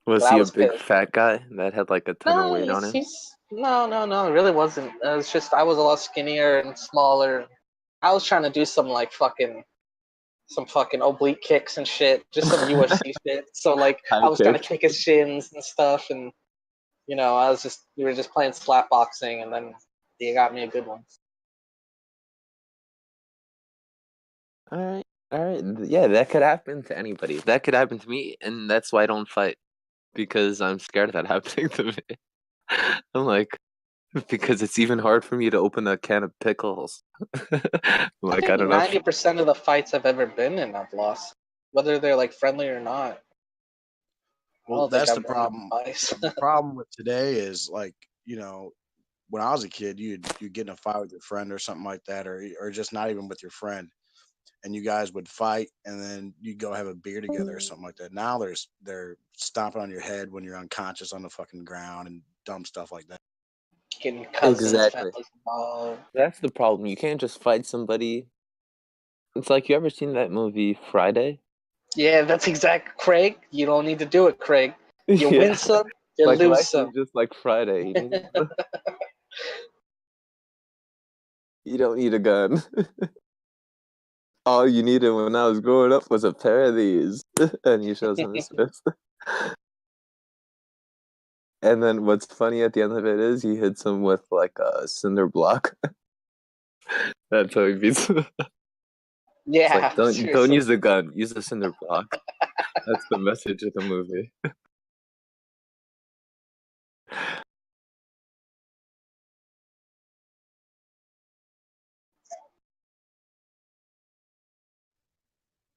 Was But I he a was big pissed. fat guy that had like a ton of No, weight on him? no, it really wasn't. It's just I was a lot skinnier and smaller. I was trying to do some fucking oblique kicks and shit, just some UFC shit. So like High I was trying to kick. kick his shins and stuff, and you know we were just playing slap boxing, and then he got me a good one. All right. Yeah, that could happen to anybody. That could happen to me, and that's why I don't fight, because I'm scared of that happening to me. I'm like, because it's even hard for me to open a can of pickles. Like, I I don't know. think 90% of the fights I've ever been in, I've lost, whether they're like friendly or not. Well, that's the I've won problem. fights. The problem with today is like, when I was a kid, you'd get in a fight with your friend or something like that, or just not even with your friend, and you guys would fight, and then you'd go have a beer together or something like that. Now they're stomping on your head when you're unconscious on the fucking ground and dumb stuff like that. Getting cousins, Exactly. families involved. That's the problem. You can't just fight somebody. It's like, you ever seen that movie Friday? Yeah, that's exact, Craig. You don't need to do it, Craig. You win some, you like, lose life some. is just like Friday. You don't need a gun. All you needed when I was growing up was a pair of these. And he shows him his fist. And then what's funny at the end of it is he hits him with like a cinder block. That's how he beats him. Yeah, It's like, don't seriously. use the gun, use the cinder block. That's the message of the movie.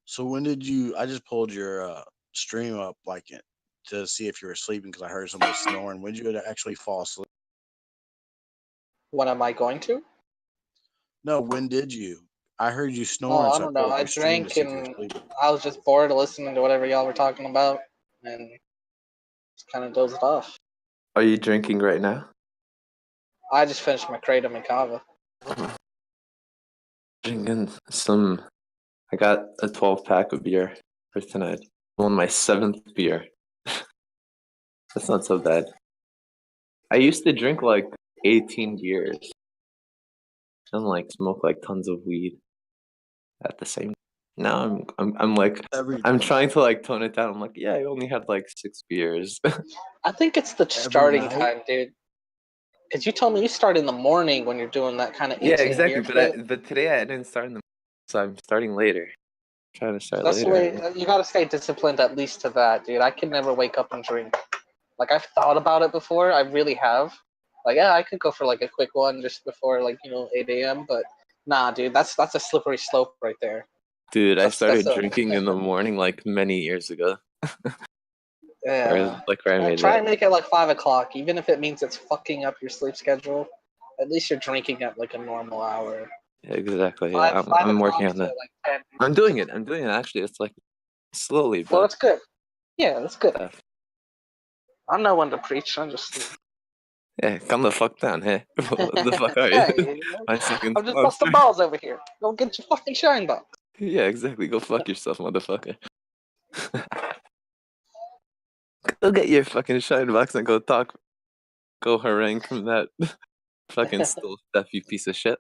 So when did you? I just pulled your stream up to see if you were sleeping because I heard somebody snoring. When did you actually fall asleep? When am I going to? No, when did you? I heard you Oh, snoring, I so I don't know. pulled up I your stream to drank see if you were and sleeping. I was just bored of listening to whatever y'all were talking about, and just kind of dozed off. Are you drinking right now? I just finished my Kratom and Kava. Drinking some. I got a 12-pack of beer for tonight. I'm on my 7th beer. That's not so bad. I used to drink like 18 beers and like smoke like tons of weed at the same. Now I'm like I'm trying to like tone it down. I'm like, yeah, I only had like 6 beers. I think it's the starting time, dude. Because you told me you start in the morning when you're doing that kind of 18 Yeah, exactly. beer shit. But today I didn't start in the morning, so I'm starting later. Trying to start That's the later. way you gotta stay disciplined at least to that, dude. I can never wake up and drink. Like I've thought about it before, I really have. Like yeah, I could go for like a quick one just before 8 a.m. But nah, dude, that's a slippery slope right there. Dude, I started that's a- drinking in the morning like many years ago. Yeah. Where I made Try that. and make it like 5 o'clock, even if it means it's fucking up your sleep schedule. At least you're drinking at like a normal hour. Yeah, exactly. Yeah, 5 I'm working o'clock on that. to like 10. I'm doing it actually. It's like slowly, Well, but that's good. Yeah, that's good. I'm not one to preach. I'm just. Yeah, calm the fuck down, hey. What the fuck are you? Hey, My fucking I'm just sponsor. busting balls over here. Go get your fucking shine box. Yeah, exactly. Go fuck yourself, motherfucker. Go get your fucking shine box and go harangue from that fucking stool stuff, you piece of shit.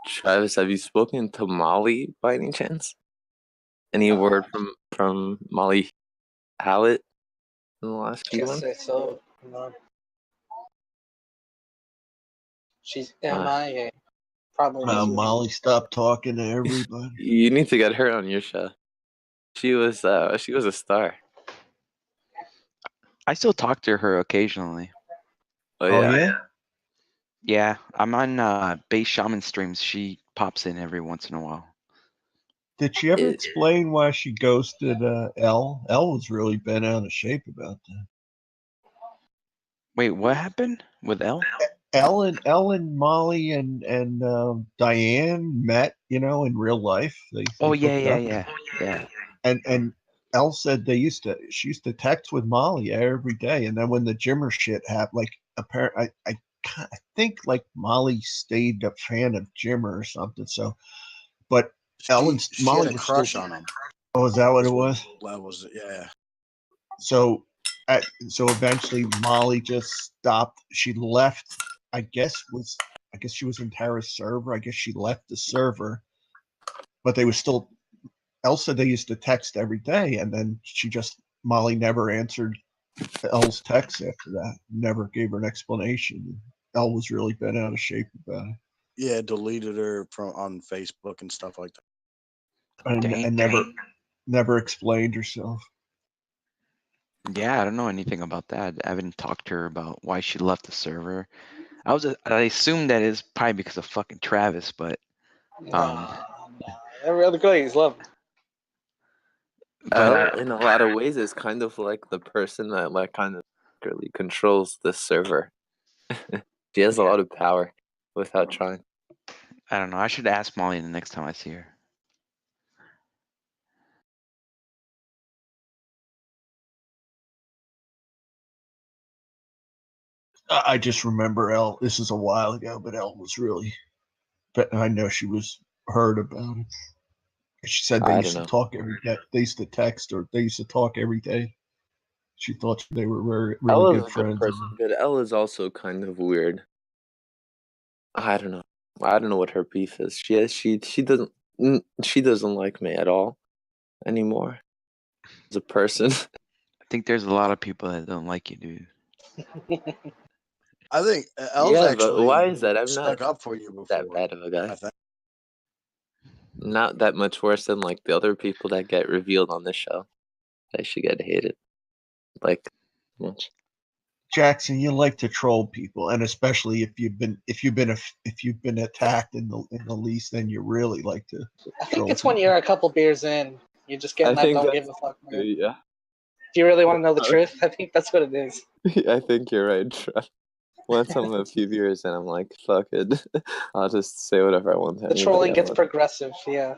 Travis, have you spoken to Molly by any chance? Any word from Molly Hallett in the last few Can't months? say so. No. She's MIA. Probably. Molly stopped talking to everybody. You need to get her on your show. She was a star. I still talk to her occasionally. Oh yeah. yeah? Yeah, I'm on Base Shaman streams. She pops in every once in a while. Did she ever explain why she ghosted Elle? Elle was really bent out of shape about that. Wait, what happened with Elle? Elle and Molly and Diane met, in real life. They Oh hooked yeah. up. And Elle said she used to text with Molly every day, and then when the Jimmer shit happened, like apparently I think like Molly stayed a fan of Jimmer or something. So, but Molly had a was crush still, on him. Oh, is that what it was? That was yeah. So eventually Molly just stopped. She left. I guess she was in Tara's server. I guess she left the server, but they were still. Elsa, they used to text every day, and then Molly never answered Elle's texts after that. Never gave her an explanation. Elle was really bent out of shape about it. Yeah, deleted her on Facebook and stuff like that. And never explained herself. Yeah, I don't know anything about that. I haven't talked to her about why she left the server. I assume that is probably because of fucking Travis, but every other guy he's loved. Elle, in a lot of ways, is kind of like the person that like kind of really controls the server. She has a lot of power without trying. I don't know. I should ask Molly the next time I see her. I just remember Elle. This is a while ago, but Elle was really. But I know she was hurt about it. She said they used to talk every day. They used to text, or they used to talk every day. She thought they were really good friends. But Elle is also kind of weird. I don't know. I don't know what her beef is. She doesn't like me at all anymore as a person. I think there's a lot of people that don't like you, dude. I think Elle's actually but why is that? I'm stuck not up for you before. that bad of a guy. Not that much worse than like the other people that get revealed on this show. They should get hated. Like much. Jackson, you like to troll people, and especially if you've been attacked in the least, then you really like to. I think it's when you're a couple beers in, you just get that don't give a fuck. Man. Yeah. Do you really want to know the truth? I think that's what it is. I think you're right, Trev. Once I'm a few years and I'm like, fuck it. I'll just say whatever I want to. The trolling gets progressive, yeah.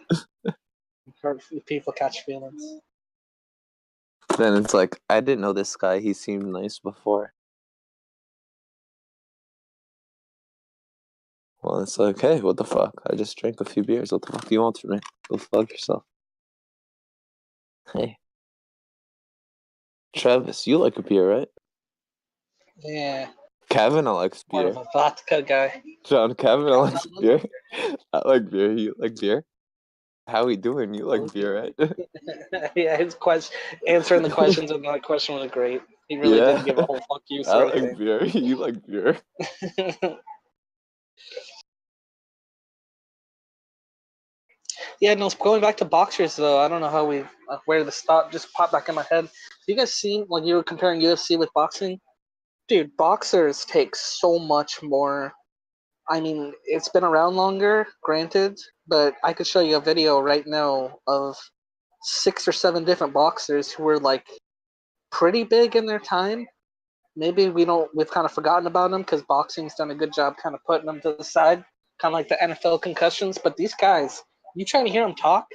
People catch feelings. Then it's like, I didn't know this guy. He seemed nice before. Well, it's like, hey, what the fuck? I just drank a few beers. What the fuck do you want from me? Go fuck yourself. Hey. Travis, you like a beer, right? Yeah. Kevin likes More beer. of a vodka guy. John, Kevin likes beer. I like beer. You like beer? How we doing? You like beer, right? Yeah, his answering the questions in that question was great. He really didn't give a whole fuck you I sort of like thing. beer. You like beer. Yeah, no, going back to boxers though, I don't know how where the stop just popped back in my head. You guys seen when you were comparing UFC with boxing? Dude, boxers take so much more I mean, it's been around longer, granted, but I could show you a video right now of 6 or 7 different boxers who were like pretty big in their time. Maybe we've kind of forgotten about them because boxing's done a good job kind of putting them to the side, kind of like the NFL concussions. But these guys, you trying to hear them talk?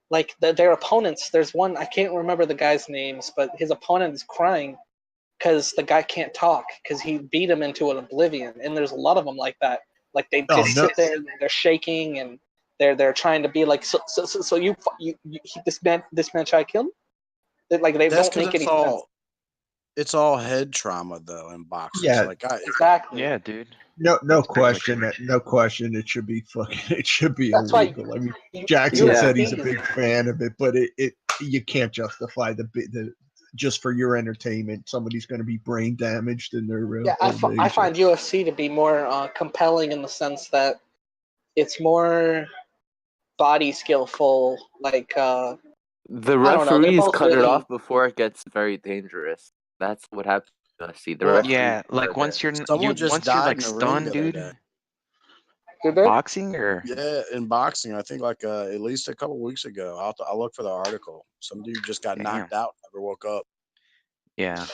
Like their opponents, there's one, I can't remember the guy's names, but his opponent is crying because the guy can't talk because he beat him into an oblivion. And there's a lot of them like that. Like they just sit there and they're shaking and they're trying to be like, so this man tried to kill him? Like they That's don't make because any sense. it's all head trauma though in boxing. Yeah. Like Exactly. Yeah, dude. No question. No question. It should be fucking. It should be That's why illegal. I mean, Jackson UFC said he's a big fan of it, but it you can't justify the just for your entertainment. Somebody's going to be brain damaged in their Yeah, I find UFC to be more compelling in the sense that it's more body skillful. Like The I don't know, they're referees both cut it really- off before it gets very dangerous. That's what happens to UFC. The Well, referees yeah, are like once there. you're just once you're died like in a ring stunned, the other dude. day. Boxing or Yeah, in boxing, I think like at least a couple weeks ago. I'll look for the article. Some dude just got knocked out, never woke up. yeah.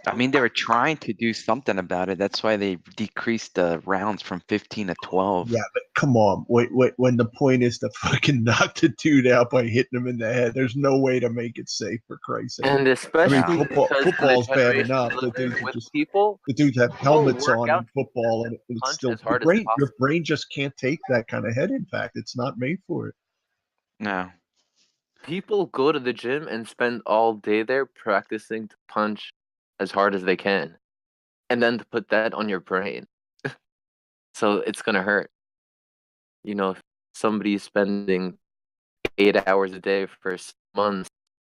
I mean, they were trying to do something about it. That's why they decreased the rounds from 15 to 12. Yeah, but come on. Wait, when the point is to fucking knock the dude out by hitting him in the head, there's no way to make it safe, for Christ's sake. And especially I mean, because football's the bad generation enough. we The live in dudes, with people, the dudes have helmets work on out in football, and it's punch still as hard as your brain just can't take that kind of head impact. It's not made for it. No. people go to the gym and spend all day there practicing to punch as hard as they can, and then to put that on your brain, so it's gonna hurt. You know, if somebody's spending 8 hours a day for months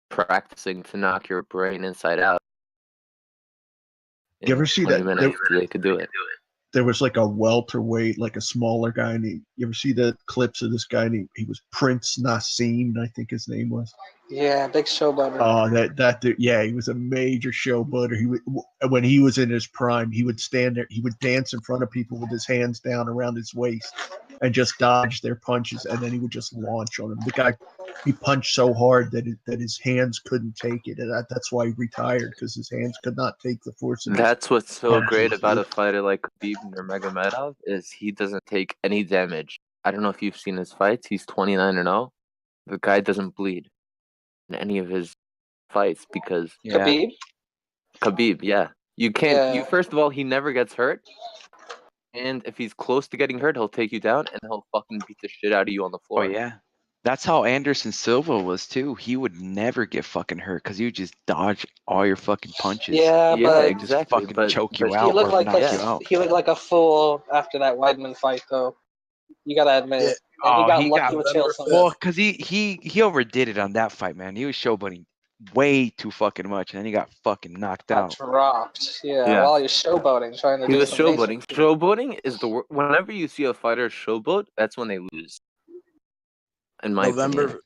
practicing to knock your brain inside out. You ever see 20 that? minutes, they could do it. There was like a welterweight, like a smaller guy. And you ever see the clips of this guy? And he was Prince Nassim, I think his name was. Yeah, big showboater. Oh, that dude, yeah, he was a major showboater. When he was in his prime, he would stand there, he would dance in front of people with his hands down around his waist and just dodge their punches, and then he would just launch on them. The guy, he punched so hard that his hands couldn't take it, and that's why he retired, because his hands could not take the force of That's what's so punches. great about a fighter like Khabib Nurmagomedov is he doesn't take any damage. I don't know if you've seen his fights. He's 29-0. The guy doesn't bleed in any of his fights because Khabib, yeah. You can't. You first of all, he never gets hurt, and if he's close to getting hurt, he'll take you down and he'll fucking beat the shit out of you on the floor. Oh yeah, that's how Anderson Silva was too. He would never get fucking hurt because he would just dodge all your fucking punches. Yeah, but just fucking choke you he out looked or like knock a, you out. he looked like a fool after that Weidman fight, though. You gotta admit it. And Oh, he got lucky with Tilson. well, because he overdid it on that fight, man. He was showboating way too fucking much, and then he got fucking knocked out. Dropped. Yeah. While you're showboating, trying to He do was some basic showboating. Showboating is the whenever you see a fighter showboat, that's when they lose. In my opinion.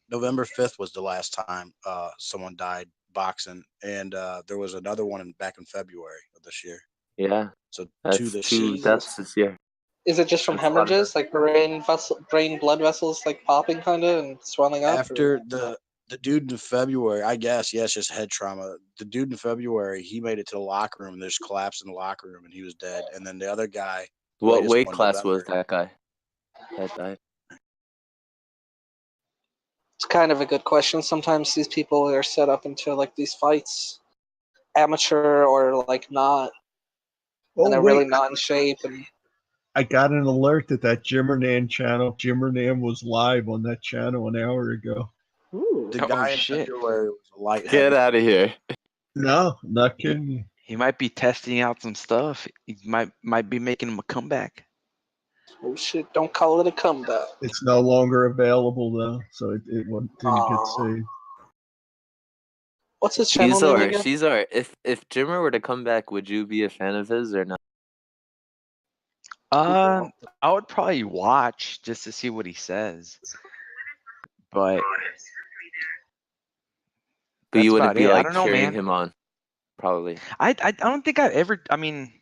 November 5th was the last time someone died boxing, and there was another one back in February of this year. Yeah. So that's two deaths this year. Is it just from hemorrhages, like brain blood vessels, like popping kind of and swelling up? After the dude in February, I guess, yes, just head trauma. The dude in February, he made it to the locker room and there's collapse in the locker room and he was dead. And then the other guy, What weight class was that guy that died? It's kind of a good question. Sometimes these people are set up into like these fights, amateur or like not, and they're really not in shape. And I got an alert that Jim Hernan channel. Jim Hernan was live on that channel an hour ago. The guy in February was a light. Get out of here. No, not kidding you. He might be testing out some stuff. He might be making him a comeback. Oh shit! Don't call it a comeback. It's no longer available though, so it didn't get saved. What's his channel name again? Caesar, if Jimmer were to come back, would you be a fan of his or not? I would probably watch just to see what he says, but you wouldn't be like I don't know, cheering man. him on, probably. I don't think I've ever. I mean,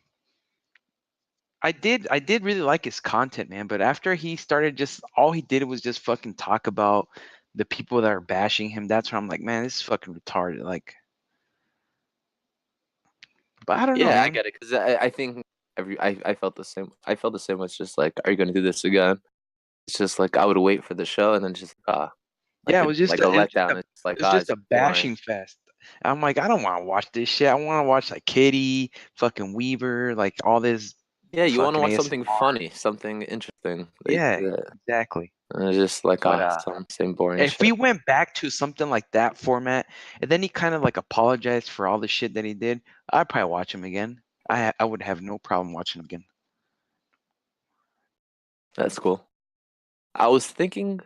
I did really like his content, man. But after he started, just all he did was just fucking talk about the people that are bashing him. That's where I'm like, man, this is fucking retarded. Like, but I don't know, Yeah, I man. get it because I think I felt the same. I felt the same. It's just like, are you gonna do this again? It's just like I would wait for the show and then just like Yeah, a like a letdown. It's like it's just it's a boring. bashing fest. I'm like, I don't want to watch this shit. I want to watch like Kitty, fucking Weaver, like all this Yeah, you want to fucking watch ASMR. something funny, something interesting. Yeah, exactly. And it's just like But same boring if shit. we went back to something like that format, and then he kind of like apologized for all the shit that he did, I'd probably watch him again. I would have no problem watching him again. That's cool. I was thinking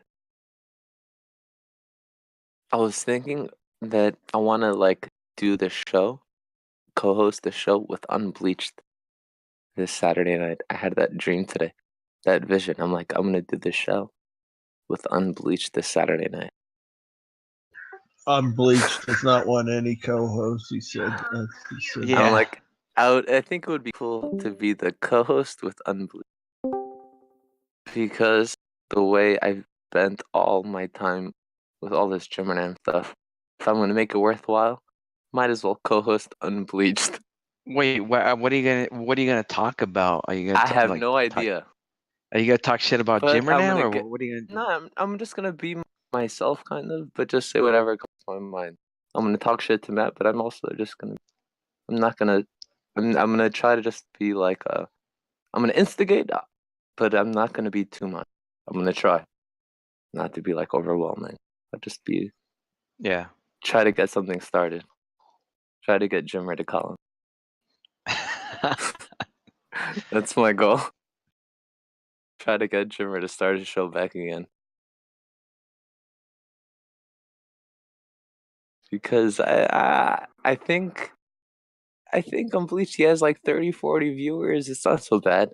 that I want to like do the show, co-host the show with Unbleached this Saturday night. I had that dream today, that vision. I'm like, I'm gonna do the show with Unbleached this Saturday night. Unbleached does not want any co-host. He said. I'm like, I think it would be cool to be the co-host with Unbleached because the way I've spent all my time with all this Gemini stuff, if I'm gonna make it worthwhile, might as well co-host Unbleached. Wait, what are you gonna talk about? Are you gonna? I have no idea. Are you gonna talk shit about But Jimmer I'm now, gonna or get. what are you gonna do? No, I'm just gonna be myself, kind of, but just say whatever comes to my mind. I'm gonna talk shit to Matt, but I'm also just gonna. I'm not gonna. I'm gonna try to just be like I'm gonna instigate, but I'm not gonna be too much. I'm gonna try not to be like overwhelming. But just be. Yeah. Try to get something started. Try to get Jimmer to call him. That's my goal. Try to get Jimmer to start his show back again. Because I think on Bleach he has like 30, 40 viewers. It's not so bad.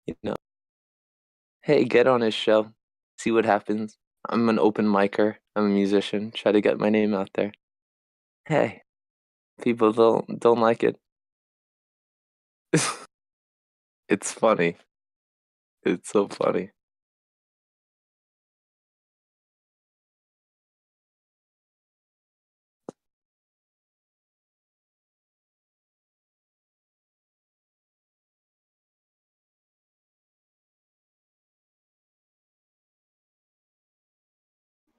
You know. Hey, get on his show. See what happens. I'm an open micer. I'm a musician. Try to get my name out there. Hey. People don't like it. It's funny. It's so funny.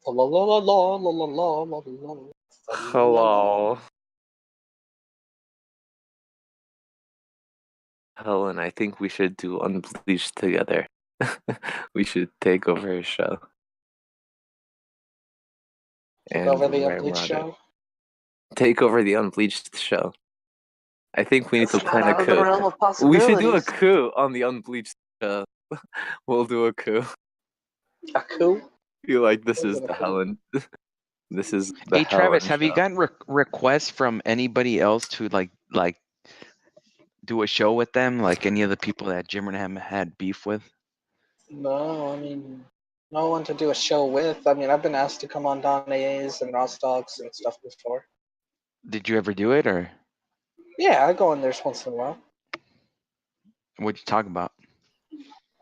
La la la la la la la la la. Hello. Helen, I think we should do Unbleached together. We should take over his show. Take over the Unbleached show? Take over the Unbleached show. I think we need to That's plan not a out of the realm coup. of We should do a possibilities. coup on the Unbleached show. We'll do a coup. A coup? Feel like this is the Helen. This is the Hey Travis, Helen have show. you gotten requests from anybody else to like do a show with them? Like any of the people that Jim and him had beef with? No, I mean, no one to do a show with. I mean, I've been asked to come on Don A's and Ross Dogs and stuff before. Did you ever do it, or Yeah, I go in there once in a while. what'd you talk about?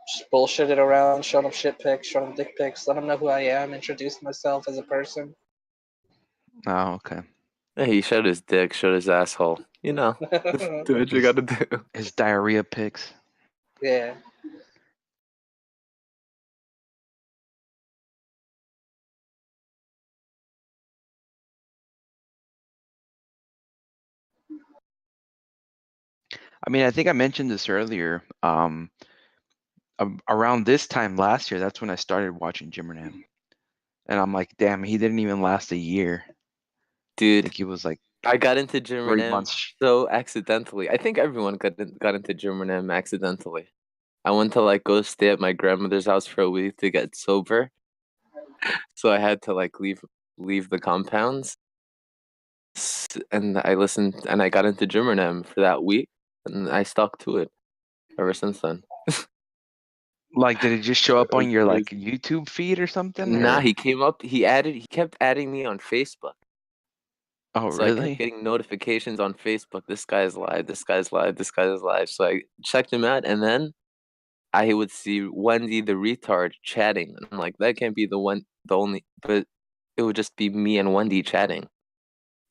Just bullshit it around, show them shit pics, show them dick pics, let them know who I am, introduce myself as a person. Oh, okay. Yeah, he showed his dick, showed his asshole. You know, do what you gotta do. His diarrhea pics. Yeah. I mean, I think I mentioned this earlier. Around this time last year, that's when I started watching Jimmernam. And I'm like, damn, he didn't even last a year. Dude, I think he was like I got into Jim 3 and months. so accidentally. I think everyone got into Jim and accidentally. I went to like go stay at my grandmother's house for a week to get sober. So I had to like leave the compounds. And I listened and I got into Jim for that week and I stuck to it ever since then. Like, did it just show up on your like YouTube feed or something? Nah, Or? he came up, he kept adding me on Facebook. Oh, So I kept really? getting notifications on Facebook. This guy's live. This guy's live. This guy's live. So I checked him out, and then I would see Wendy the retard chatting. And I'm like, that can't be the only. But it would just be me and Wendy chatting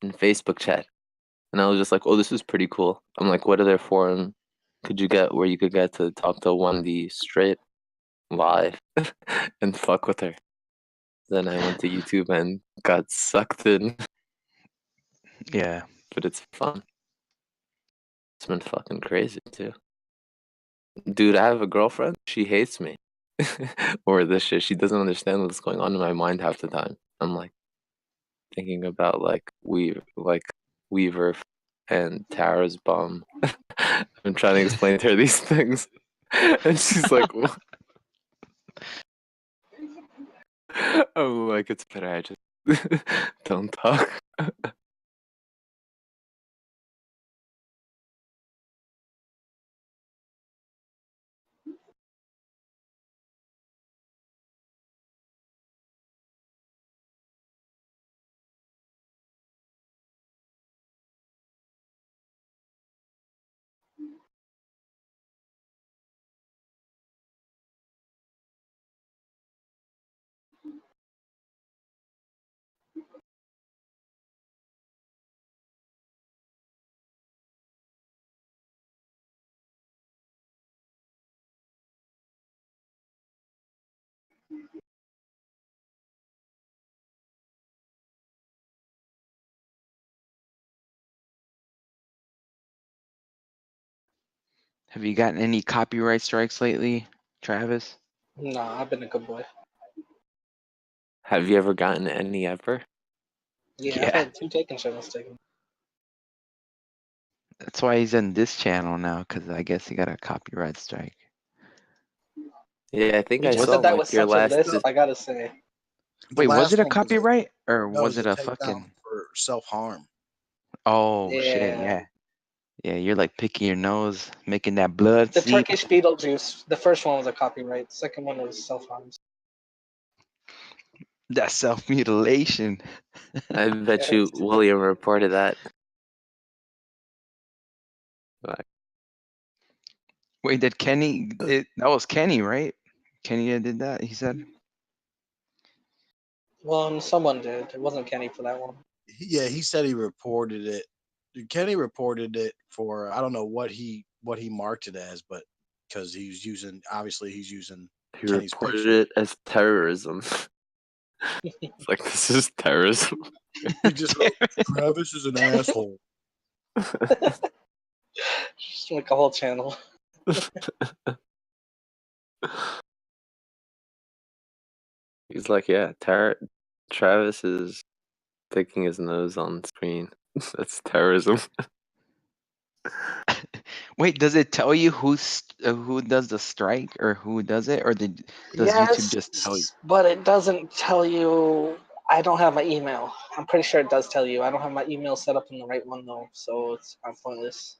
in Facebook chat. And I was just like, oh, this is pretty cool. I'm like, what other forum could you get where you could get to talk to Wendy straight live and fuck with her? Then I went to YouTube and got sucked in. Yeah. But it's fun. It's been fucking crazy too. Dude, I have a girlfriend. She hates me. Or this shit. She doesn't understand what's going on in my mind half the time. I'm like thinking about like Weaver and Tara's bum. I'm trying to explain to her these things. And she's like, what? I'm like, it's better I just don't talk. Have you gotten any copyright strikes lately, Travis? Nah, I've been a good boy. Have you ever gotten any ever? Yeah, I've had 2 taken channels taken. That's why he's in this channel now, because I guess he got a copyright strike. Yeah, I think You I just saw said that like with your such a last. lisp, I gotta say. Wait, was last it a one copyright or No, was it it a takedown fucking? for self-harm. Oh shit, Yeah. yeah. Yeah, you're like picking your nose, making that blood The seep. Turkish Beetlejuice, the first one was a copyright. The second one was self-harm. That self-mutilation. I bet you William reported that. Like, Wait, did Kenny? That was Kenny, right? Kenny that did that. He said. Well, someone did. It wasn't Kenny for that one. Yeah, he said he reported it. Kenny reported it for I don't know what he marked it as, but because he's using he Kenny's reported picture. it as terrorism. It's like, this is terrorism. He just wrote, Travis is an asshole. Just like a whole channel. He's like, yeah, Travis is picking his nose on screen. That's terrorism. Wait, does it tell you who does the strike or who does it, or does Yes, YouTube just tell you? but it doesn't tell you. I don't have my email. I'm pretty sure it does tell you. I don't have my email set up in the right one though, so it's kind of pointless.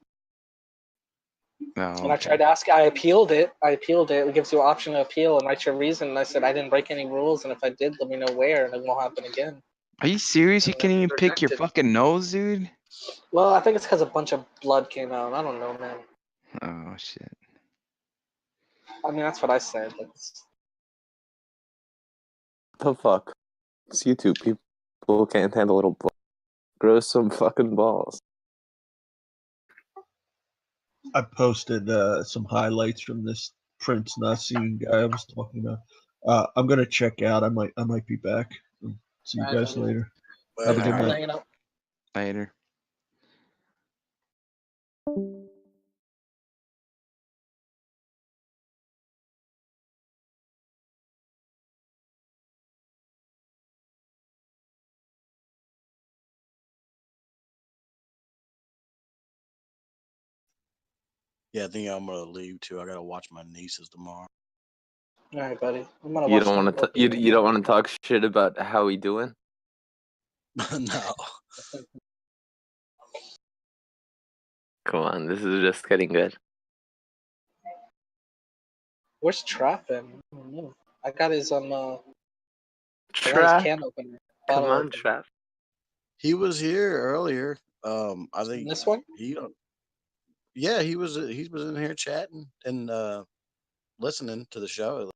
Oh, And I tried to ask. I appealed it. It gives you an option to appeal and write your reason. And I said I didn't break any rules, and if I did, let me know where, and it won't happen again. Are you serious? You And can't it even was pick your rejected. fucking nose, dude. Well, I think it's because a bunch of blood came out. I don't know, man. Oh shit. I mean, that's what I said. But The fuck? It's YouTube. People can't handle a little blood. Grow some fucking balls. I posted some highlights from this Prince Nassim guy I was talking about. I'm gonna check out. I might be back. See you guys later. Have a good night. Later. Yeah, I think I'm gonna leave too. I gotta watch my nieces tomorrow. all right, buddy. I'm gonna You watch don't some want to. Loki. You don't want to talk shit about how we doing. No. Come on, this is just getting good. Where's Trap in? I don't know. I got his I got his Trap. can opener. Come Bottle on, opener. Trap. He was here earlier. I think This one? Yeah, he was in here chatting and listening to the show.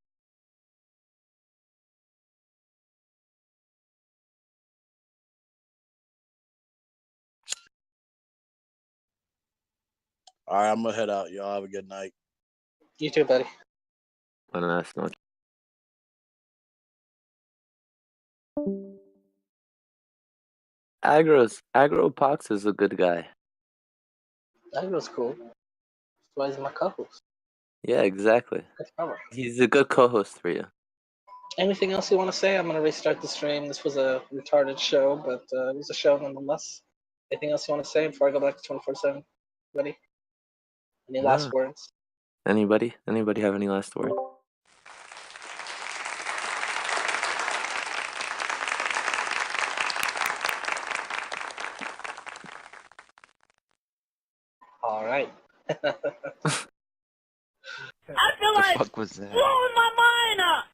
All right, I'm gonna head out. Y'all have a good night. You too, buddy. Buenas noches. Agro Pox is a good guy. That was cool. That's why he's my co-host. Yeah, exactly. That's power. He's a good co-host for you. Anything else you want to say? I'm gonna restart the stream. This was a retarded show, but it was a show nonetheless. Anything else you want to say before I go back to 24/7? Buddy? Any last words? Anybody have any last word? All right. I feel like fuck was that? blowing my mind up.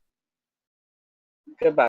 Goodbye.